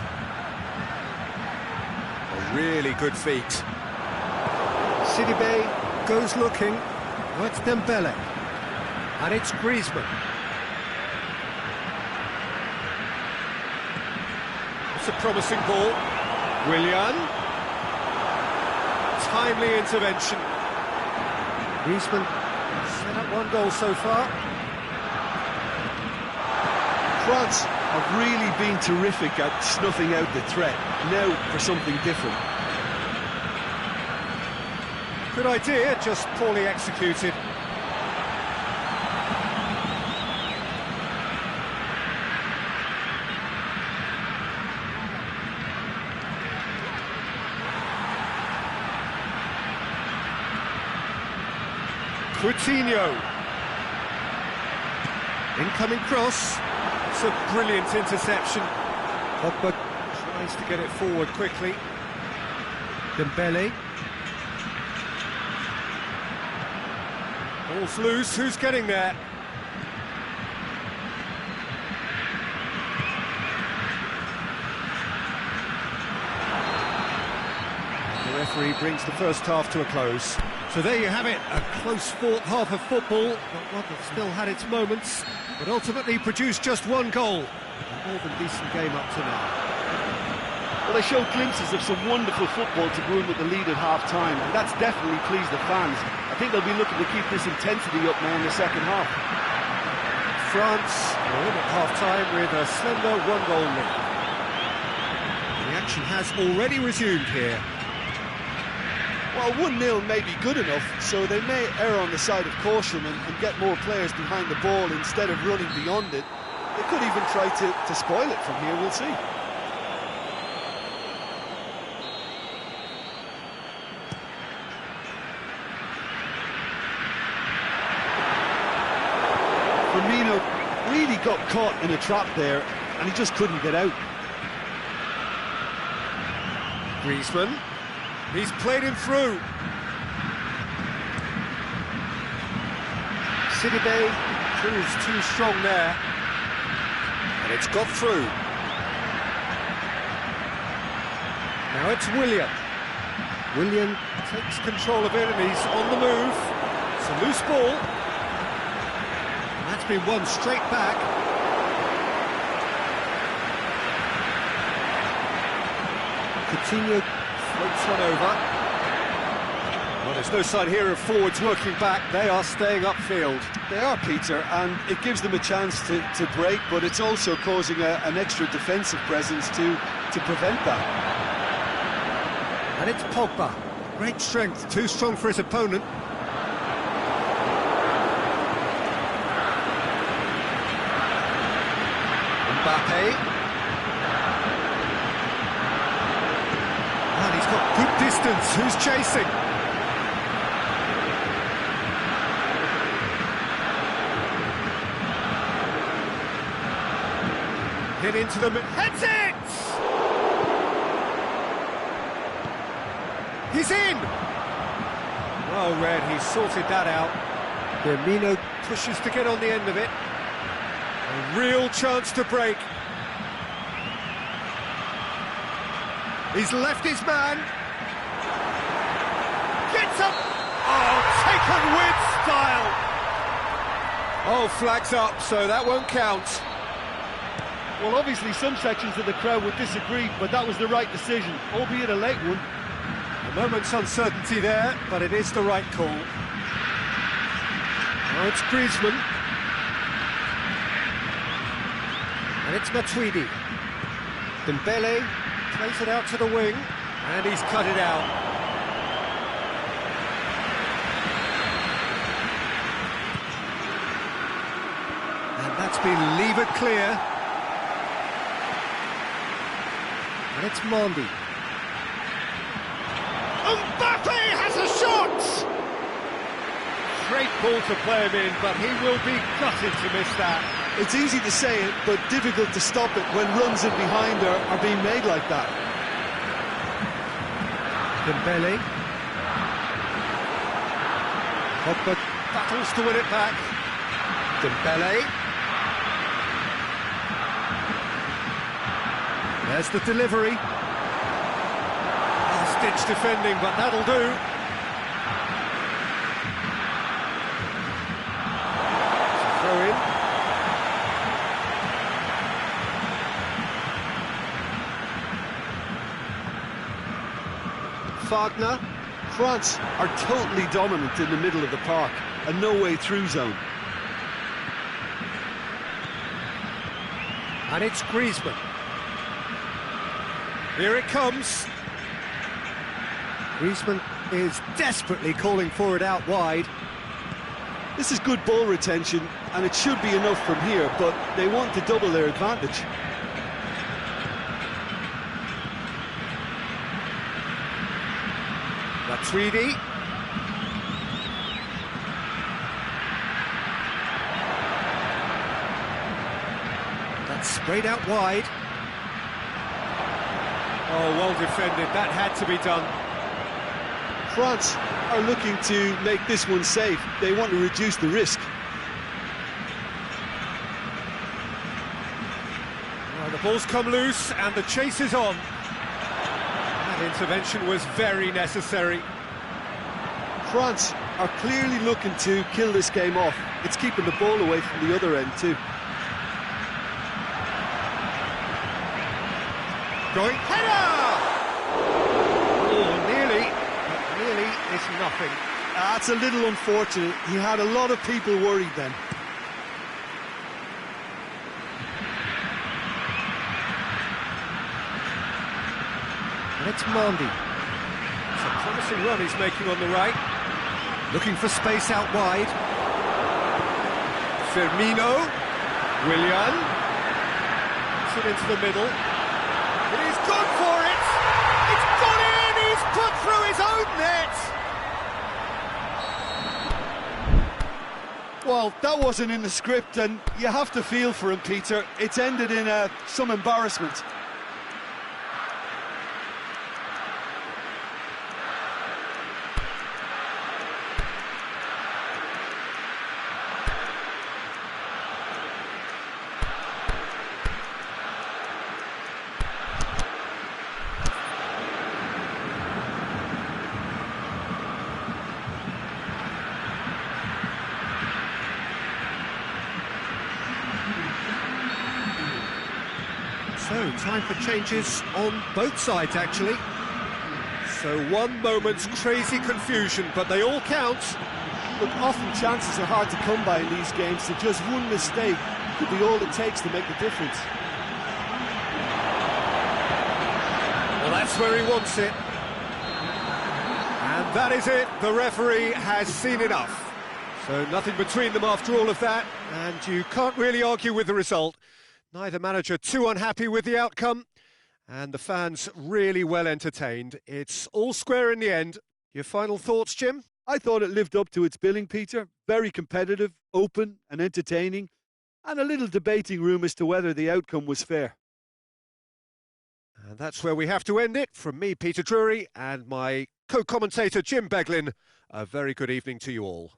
A really good feat. Sidibe goes looking. Oh, it's Dembele. And it's Griezmann. That's a promising ball. Willian. Timely intervention. Griezmann set up one goal so far. France have really been terrific at snuffing out the threat. Now for something different. Good idea, just poorly executed. Coutinho. Incoming cross. It's a brilliant interception. Pogba tries to get it forward quickly. Dembele. Ball's loose, who's getting there? The referee brings the first half to a close. So there you have it, a close-fought half of football, but one that still had its moments, but ultimately produced just one goal. A more than decent game up to now. Well, they showed glimpses of some wonderful football to go in with the lead at half-time, and that's definitely pleased the fans. I think they'll be looking to keep this intensity up now in the second half. France are in at half-time with a slender one-goal lead. The action has already resumed here. Well, 1-0 may be good enough, so they may err on the side of caution and get more players behind the ball instead of running beyond it. They could even try to spoil it from here, we'll see. Firmino really got caught in a trap there, and he just couldn't get out. Griezmann. He's played him through. Sidibe proves too strong there. And it's got through. Now it's Willian. Willian takes control of it and he's on the move. It's a loose ball. And that's been won straight back. Coutinho floats one over. Well, there's no sign here of forwards working back. They are staying upfield. They are, Peter, and it gives them a chance to break, but it's also causing an extra defensive presence to prevent that. And it's Pogba. Great strength, too strong for his opponent. Mbappe. And he's got good distance. Who's chasing? Hit into the heads it! He's in! Well read, he sorted that out. Firmino pushes to get on the end of it. A real chance to break. He's left his man. Gets up! Oh, taken with style! Oh, flags up, so that won't count. Well, obviously some sections of the crowd would disagree, but that was the right decision, albeit a late one. A moment's uncertainty there, but it is the right call. Now it's Griezmann. And it's Matuidi. Dembele plays it out to the wing, and he's cut it out. And that's been levered clear. And it's Mondi. Mbappe has a shot! Great ball to play him in, but he will be gutted to miss that. It's easy to say it, but difficult to stop it when runs in behind are being made like that. Dembele. Pogba battles to win it back. Dembele. There's the delivery. Last-ditch defending, but that'll do. Throw in. Wagner. France are totally dominant in the middle of the park, a no-way through zone. And it's Griezmann. Here it comes. Griezmann is desperately calling for it out wide. This is good ball retention, and it should be enough from here, but they want to double their advantage. Matuidi. That's sprayed out wide. Oh, well defended. That had to be done. France are looking to make this one safe. They want to reduce the risk. Well, the ball's come loose and the chase is on. That intervention was very necessary. France are clearly looking to kill this game off. It's keeping the ball away from the other end too. Going header! Oh, nearly, but nearly is nothing. That's a little unfortunate. He had a lot of people worried then. And it's Mandy. It's a promising run he's making on the right. Looking for space out wide. Firmino. Willian. Puts it into the middle. And he's gone for it! It's gone in! He's put through his own net! Well, that wasn't in the script, and you have to feel for him, Peter. It's ended in some embarrassment. So, time for changes on both sides, actually. So, one moment's crazy confusion, but they all count. Look, often chances are hard to come by in these games, so just one mistake could be all it takes to make the difference. Well, that's where he wants it. And that is it. The referee has seen enough. So, nothing between them after all of that, and you can't really argue with the result. Neither manager too unhappy with the outcome, and the fans really well entertained. It's all square in the end. Your final thoughts, Jim? I thought it lived up to its billing, Peter. Very competitive, open and entertaining, and a little debating room as to whether the outcome was fair. And that's where we have to end it. From me, Peter Drury, and my co-commentator, Jim Beglin, a very good evening to you all.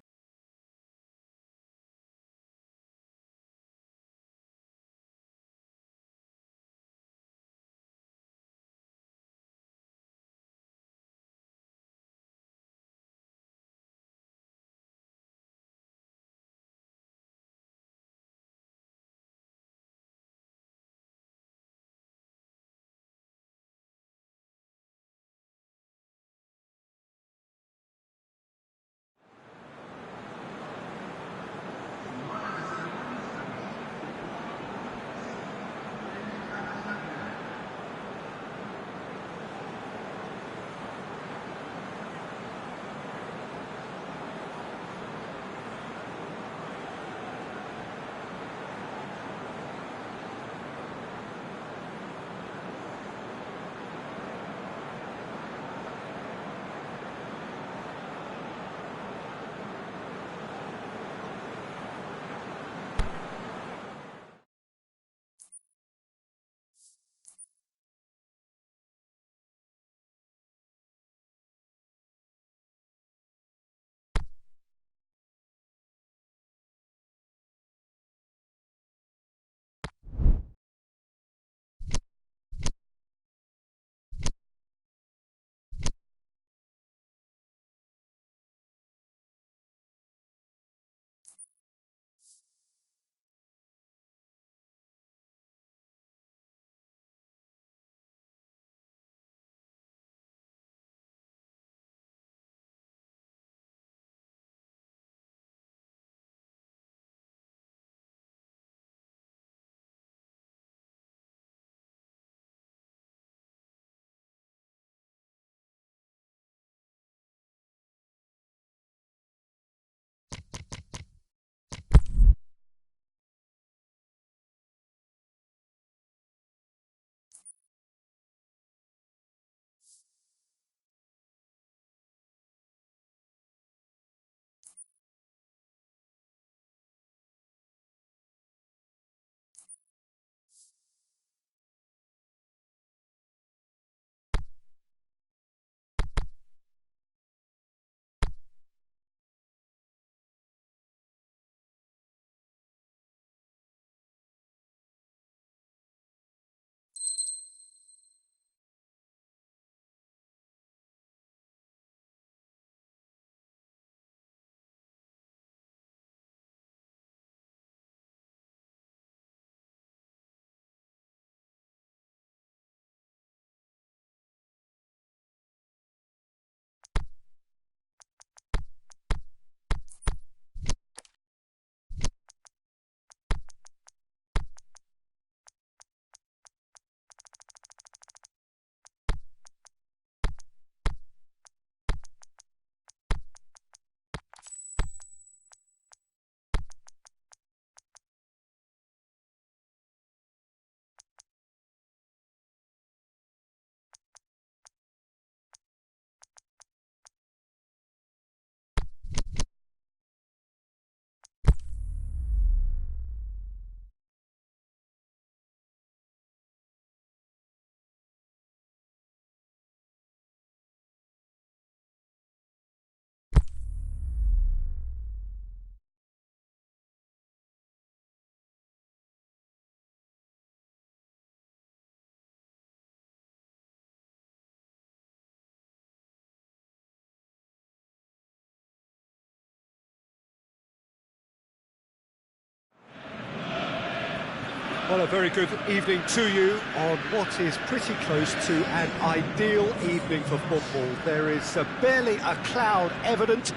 Well, a very good evening to you on what is pretty close to an ideal evening for football. There is barely a cloud evident.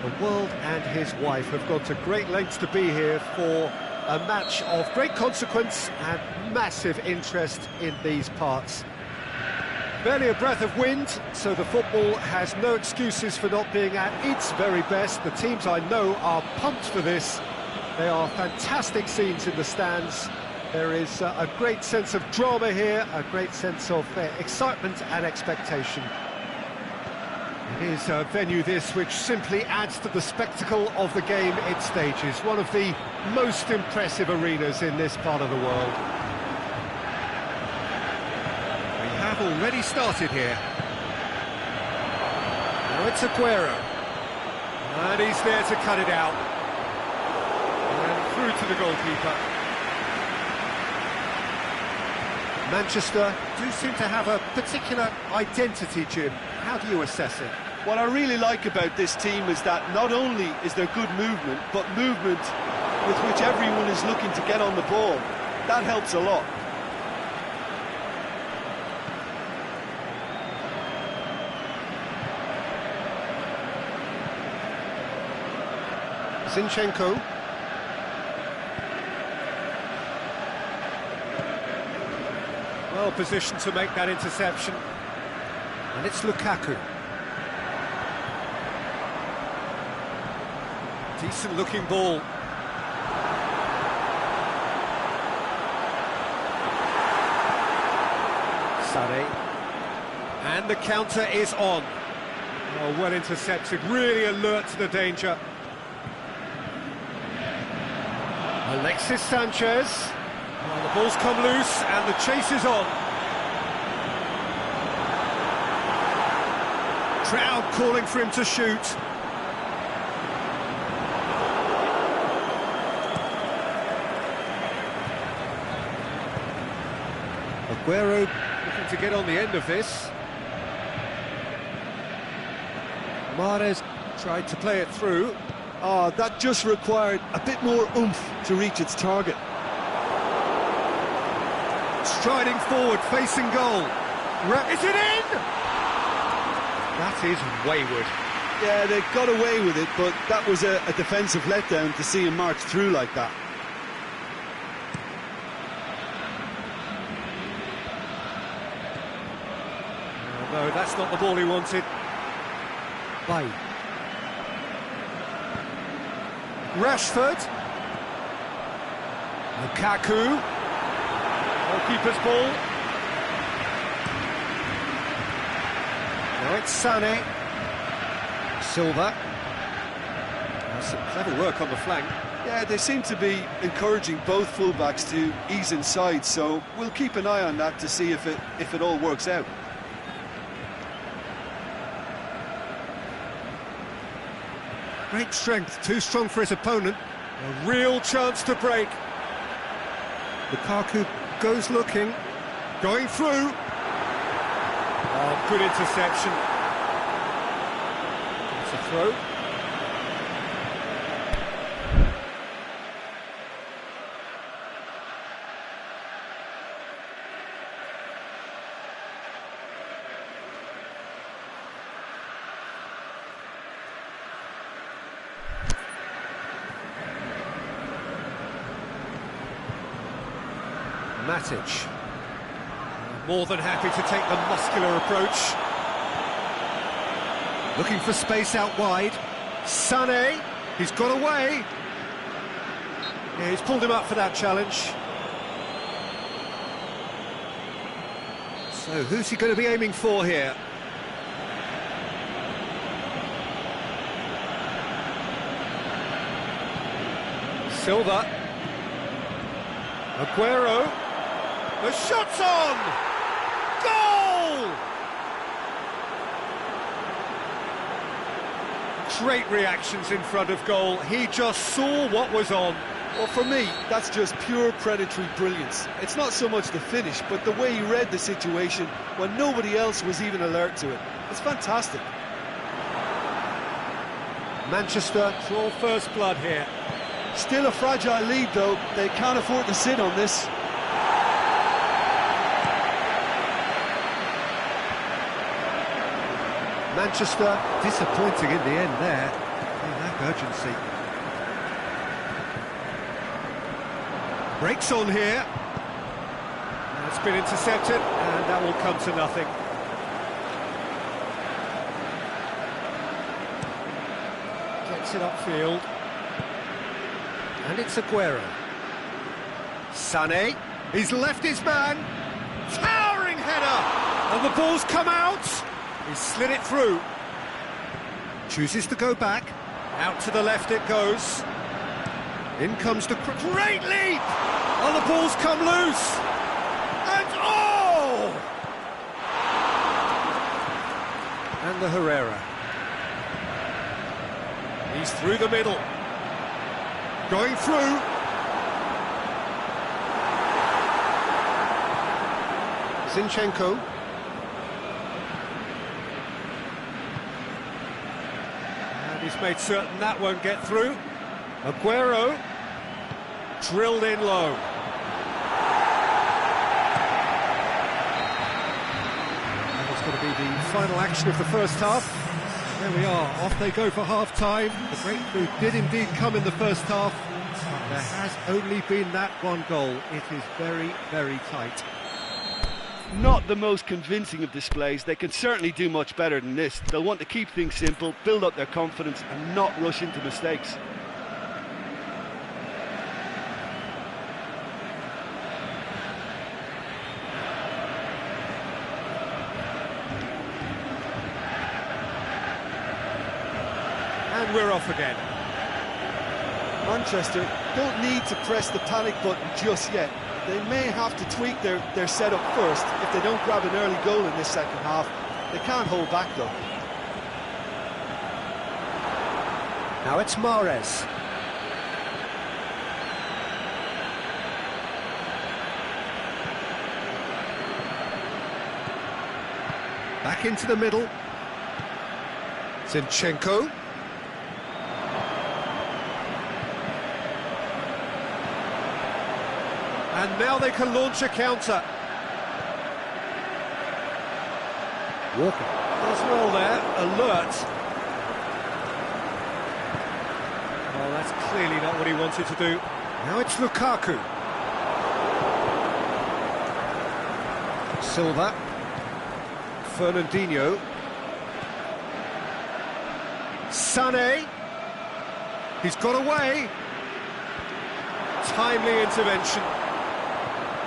The world and his wife have gone to great lengths to be here for a match of great consequence and massive interest in these parts. Barely a breath of wind, so the football has no excuses for not being at its very best. The teams I know are pumped for this. They are fantastic scenes in the stands. There is a great sense of drama here, a great sense of excitement and expectation. It is a venue this which simply adds to the spectacle of the game it stages. One of the most impressive arenas in this part of the world. We have already started here. Now it's Aguero. And he's there to cut it out. And through to the goalkeeper. Manchester do seem to have a particular identity, Jim. How do you assess it? What I really like about this team is that not only is there good movement, but movement with which everyone is looking to get on the ball. That helps a lot. Zinchenko. Well positioned to make that interception. And it's Lukaku. Decent looking ball. Sané. And the counter is on. Oh, well intercepted, really alert to the danger. Alexis Sanchez. Well, the ball's come loose and the chase is on. Crowd calling for him to shoot. Aguero looking to get on the end of this. Mahrez tried to play it through. Oh, that just required a bit more oomph to reach its target. Striding forward, facing goal. Is it in? That is wayward. Yeah, they got away with it, but that was a defensive letdown to see him march through like that. Oh, no, that's not the ball he wanted. Bay. Rashford. Lukaku. Goalkeeper's ball. Now it's Sané. Silva. That's some clever work on the flank. Yeah, they seem to be encouraging both fullbacks to ease inside, so we'll keep an eye on that to see if it all works out. Great strength, too strong for his opponent. A real chance to break. Lukaku goes looking, going through. Oh, good interception. It's a throw. Matic. More than happy to take the muscular approach. Looking for space out wide. Sané, he's got away. Yeah, he's pulled him up for that challenge. So who's he going to be aiming for here? Silva. Aguero. The shot's on! Goal! Great reactions in front of goal. He just saw what was on. Well, for me, that's just pure predatory brilliance. It's not so much the finish, but the way he read the situation when nobody else was even alert to it. It's fantastic. Manchester draw first blood here. Still a fragile lead, though. They can't afford to sit on this. Manchester disappointing in the end there. Lack urgency. Breaks on here. It's been intercepted, and that will come to nothing. Gets it upfield. And it's Aguero. Sané. He's left his man. Towering header! And the ball's come out. He's slid it through. Chooses to go back. Out to the left it goes. In comes the great leap! And the ball's come loose. And oh! And the Herrera. He's through the middle. Going through. Zinchenko. And he's made certain that won't get through. Aguero. Drilled in low. And it's going to be the final action of the first half. There we are, off they go for half-time. The breakthrough did indeed come in the first half, but there has only been that one goal. It is very, very tight. Not the most convincing of displays. They can certainly do much better than this. They'll want to keep things simple, build up their confidence and not rush into mistakes. And we're off again. Manchester don't need to press the panic button just yet. They may have to tweak their setup first if they don't grab an early goal in this second half. They can't hold back though. Now it's Mahrez. Back into the middle. Zinchenko. And now they can launch a counter. Walker does well there, alert. Well, that's clearly not what he wanted to do. Now it's Lukaku. Silva. Fernandinho. Sané. He's got away. Timely intervention.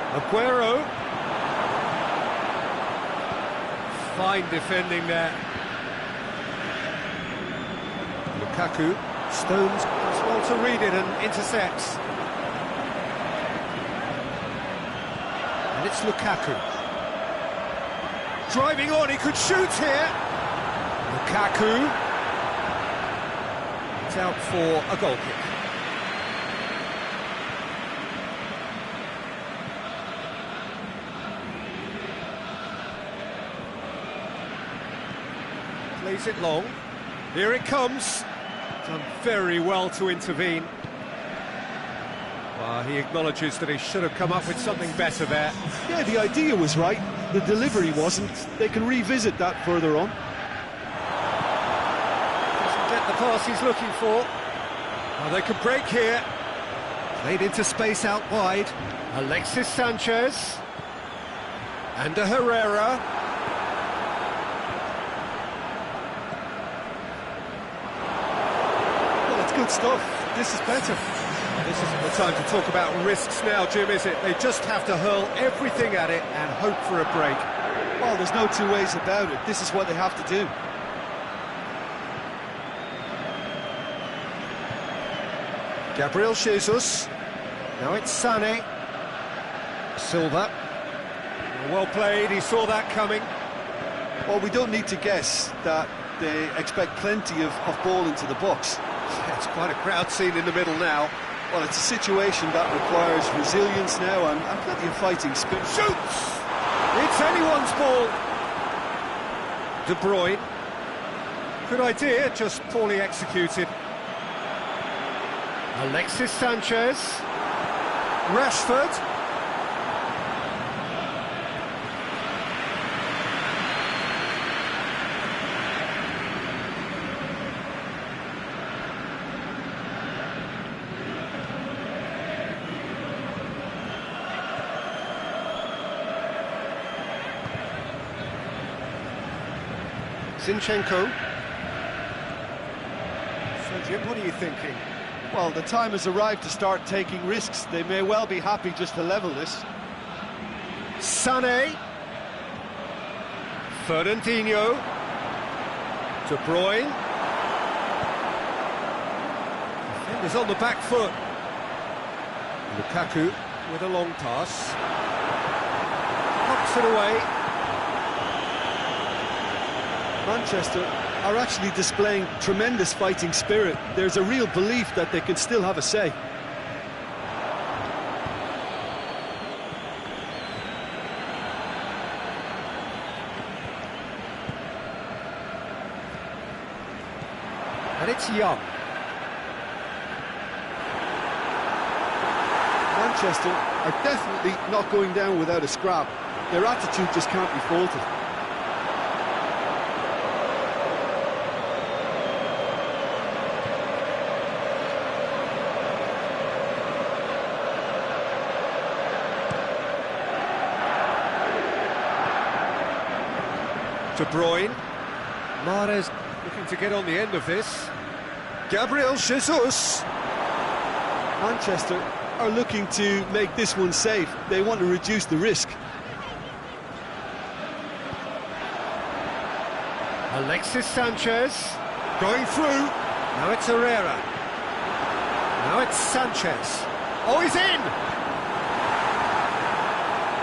Aguero. Fine defending there. Lukaku. Stones does well to read it and intercepts. And it's Lukaku. Driving on, he could shoot here. Lukaku. It's out for a goal kick. Plays it long. Here it comes. Done very well to intervene. Well, he acknowledges that he should have come up with something better there. Yeah, the idea was right. The delivery wasn't. They can revisit that further on. Doesn't get the pass he's looking for. Well, they could break here. Played into space out wide. Alexis Sanchez. And a Herrera. Good stuff. This is better. This isn't the time to talk about risks now, Jim, is it? They just have to hurl everything at it and hope for a break. Well, there's no two ways about it. This is what they have to do. Gabriel Jesus. Now it's Sané. Silva. Well played, he saw that coming. Well, we don't need to guess that they expect plenty of ball into the box. It's quite a crowd scene in the middle now. Well, it's a situation that requires resilience now and plenty of fighting spirit. Shoots! It's anyone's ball. De Bruyne. Good idea, just poorly executed. Alexis Sanchez. Rashford. Zinchenko. So, Jim, what are you thinking? Well, the time has arrived to start taking risks. They may well be happy just to level this. Sané. Fernandinho. De Bruyne. Defenders on the back foot. Lukaku with a long pass. Knocks it away. Manchester are actually displaying tremendous fighting spirit. There's a real belief that they can still have a say. And it's Young. Manchester are definitely not going down without a scrap. Their attitude just can't be faulted. De Bruyne. Mahrez looking to get on the end of this. Gabriel Jesus. Manchester are looking to make this one safe. They want to reduce the risk. Alexis Sanchez going through. Now it's Herrera. Now it's Sanchez. Oh, he's in!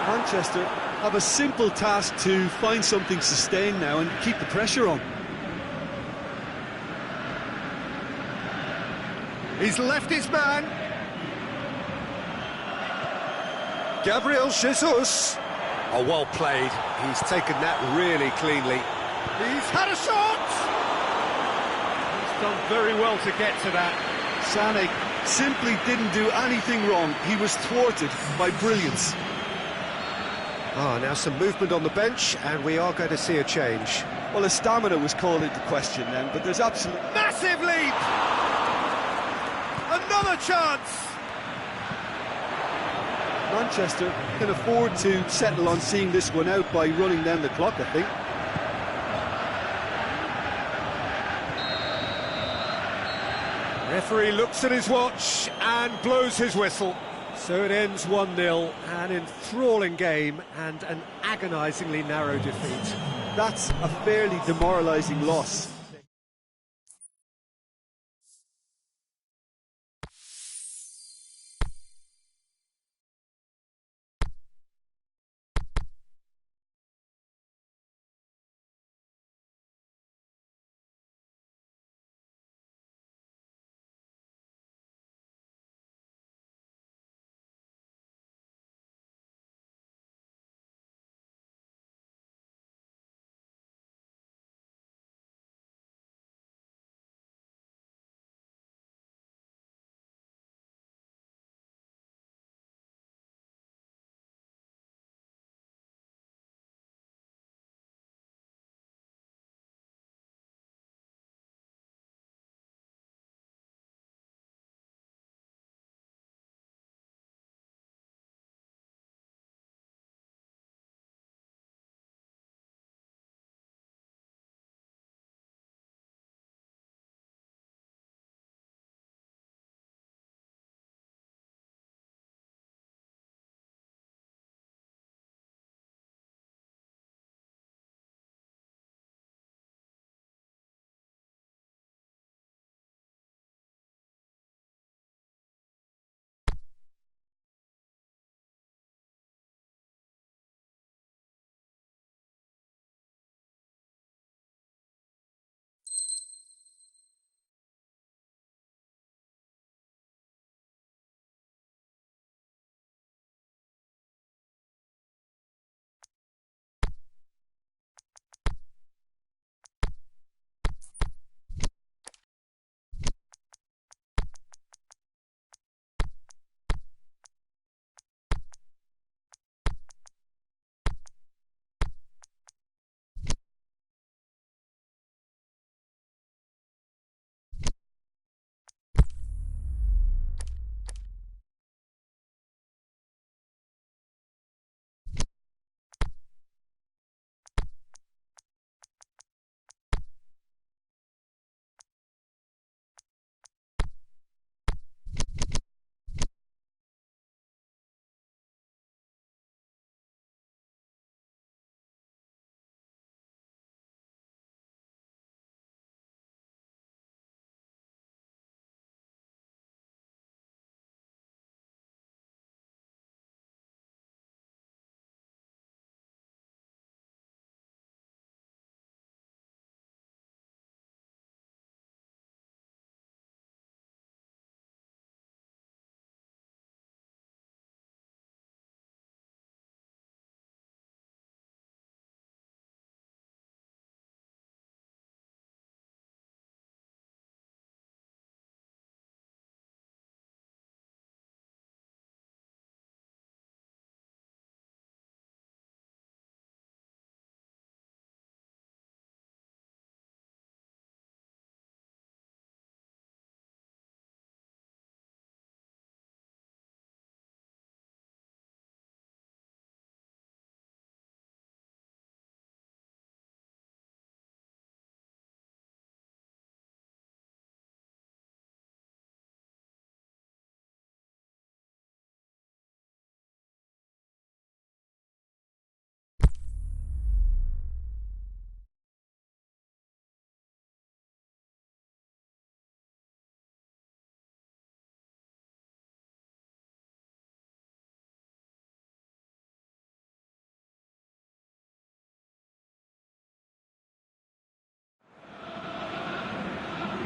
Manchester have a simple task to find something sustained now and keep the pressure on. He's left his man. Gabriel Jesus. Oh, well played. He's taken that really cleanly. He's had a shot! He's done very well to get to that. Sané simply didn't do anything wrong. He was thwarted by brilliance. Now some movement on the bench, and we are going to see a change. Well, his stamina was called into question then, but there's absolutely... Massive leap! Another chance! Manchester can afford to settle on seeing this one out by running down the clock, I think. Referee looks at his watch and blows his whistle. So it ends 1-0, an enthralling game and an agonisingly narrow defeat. That's a fairly demoralising loss.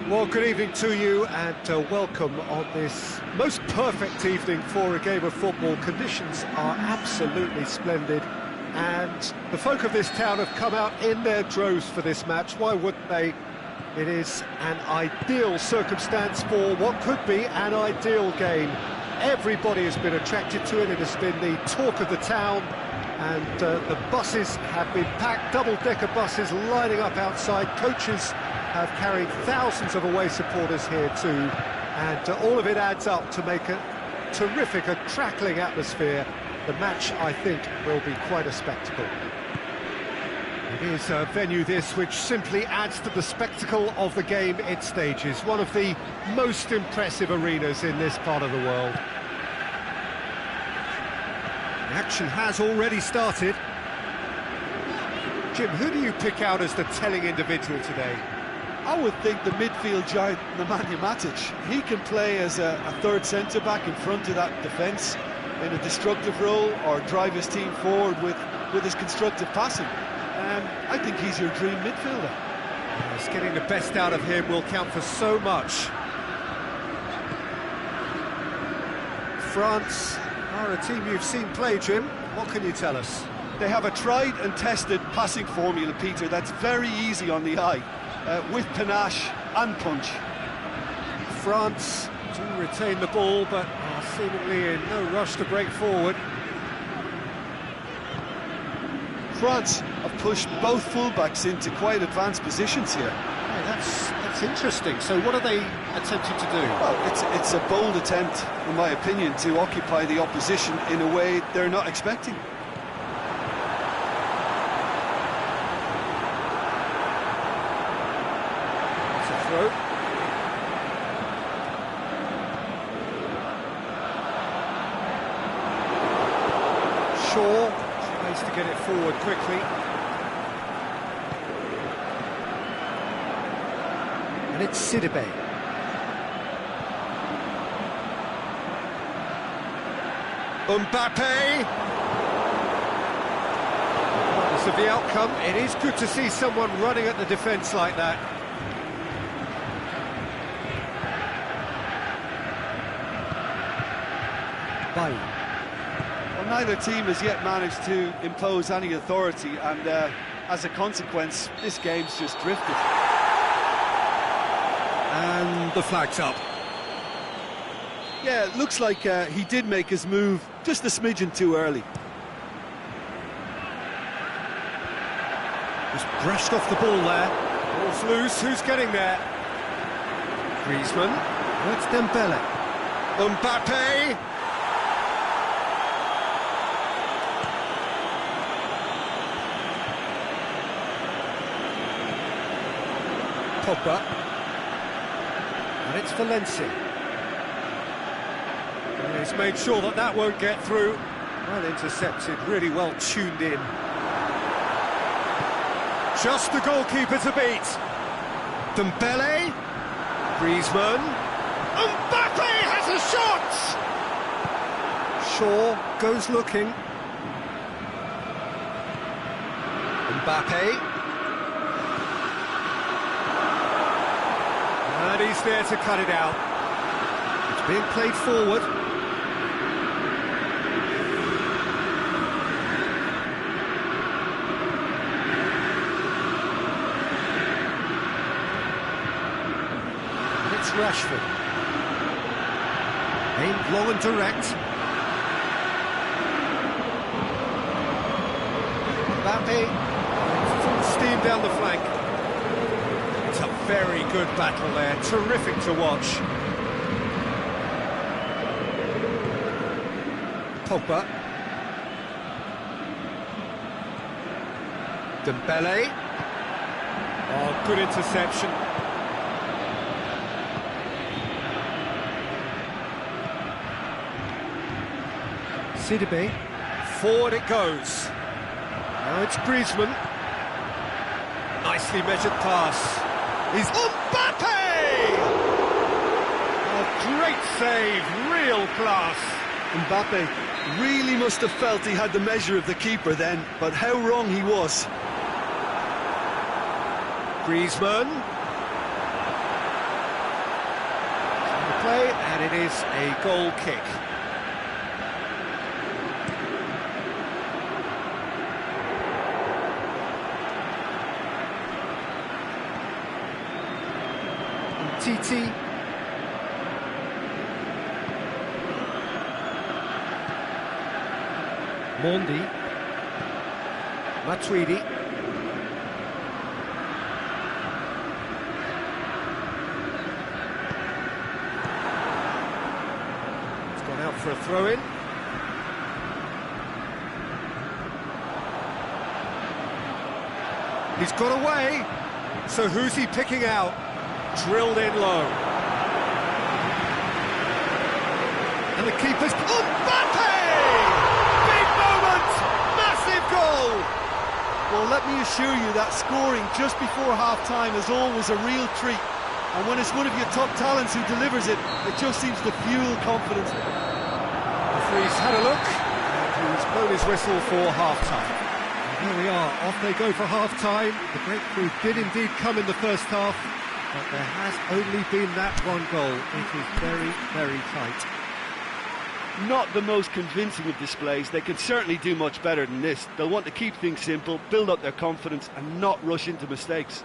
Well, good evening to you and welcome on this most perfect evening for a game of football. Conditions are absolutely splendid and the folk of this town have come out in their droves for this match. Why wouldn't they? It is an ideal circumstance for what could be an ideal game. Everybody has been attracted to it. It has been the talk of the town, and the buses have been packed, double-decker buses lining up outside. Coaches have carried thousands of away supporters here too, and all of it adds up to make a terrific, a crackling atmosphere. The match, I think, will be quite a spectacle. It is a venue this which simply adds to the spectacle of the game it stages. One of the most impressive arenas in this part of the world. The action has already started. Jim, who do you pick out as the telling individual today? I would think the midfield giant Nemanja Matic. He can play as a third centre-back in front of that defence in a destructive role, or drive his team forward with his constructive passing. I think he's your dream midfielder. Yes, getting the best out of him will count for so much. France are a team you've seen play, Jim. What can you tell us? They have a tried and tested passing formula, Peter, that's very easy on the eye, with panache and punch. France do retain the ball, but are seemingly in no rush to break forward. France have pushed both fullbacks into quite advanced positions here. Hey, that's interesting. So what are they attempting to do? Well, it's a bold attempt, in my opinion, to occupy the opposition in a way they're not expecting. It's a throw. Shaw tries to get it forward quickly. And it's Sidibe. Mbappe! Regardless of the outcome, it is good to see someone running at the defence like that. Bailly. Well, neither team has yet managed to impose any authority, and as a consequence, this game's just drifted. And the flag's up. Yeah, it looks like he did make his move just a smidgen too early. Just brushed off the ball there. Ball's loose, who's getting there? Griezmann. Oh, it's Dembele. Mbappe. Pogba. And it's Valencia. And he's made sure that that won't get through. Well intercepted, really well tuned in. Just the goalkeeper to beat. Dembele. Griezmann. Mbappe has a shot! Shaw goes looking. Mbappe. And he's there to cut it out. It's being played forward. And it's Rashford. Aimed long and direct. Mbappe, full steam down the flank. It's a very good battle there, terrific to watch. Pogba. Dembele. Oh, good interception. Sidibe. Forward it goes. Now it's Griezmann. Nicely measured pass. He's Mbappe! A great save, real class. Mbappe really must have felt he had the measure of the keeper then, but how wrong he was. Griezmann. And it is a goal kick. Titi. Mondi. Matuidi. It's gone out for a throw-in. He's got away. So who's he picking out? Drilled in low. And the keeper's... Oh, Mbappe! Big moment! Massive goal! Well, let me assure you that scoring just before half-time is always a real treat. And when it's one of your top talents who delivers it, it just seems to fuel confidence. The referee's had a look, and he's blown his whistle for half-time. Here we are, off they go for half-time. The breakthrough did indeed come in the first half, but there has only been that one goal. It is very, very tight. Not the most convincing of displays. They can certainly do much better than this. They'll want to keep things simple, build up their confidence and not rush into mistakes.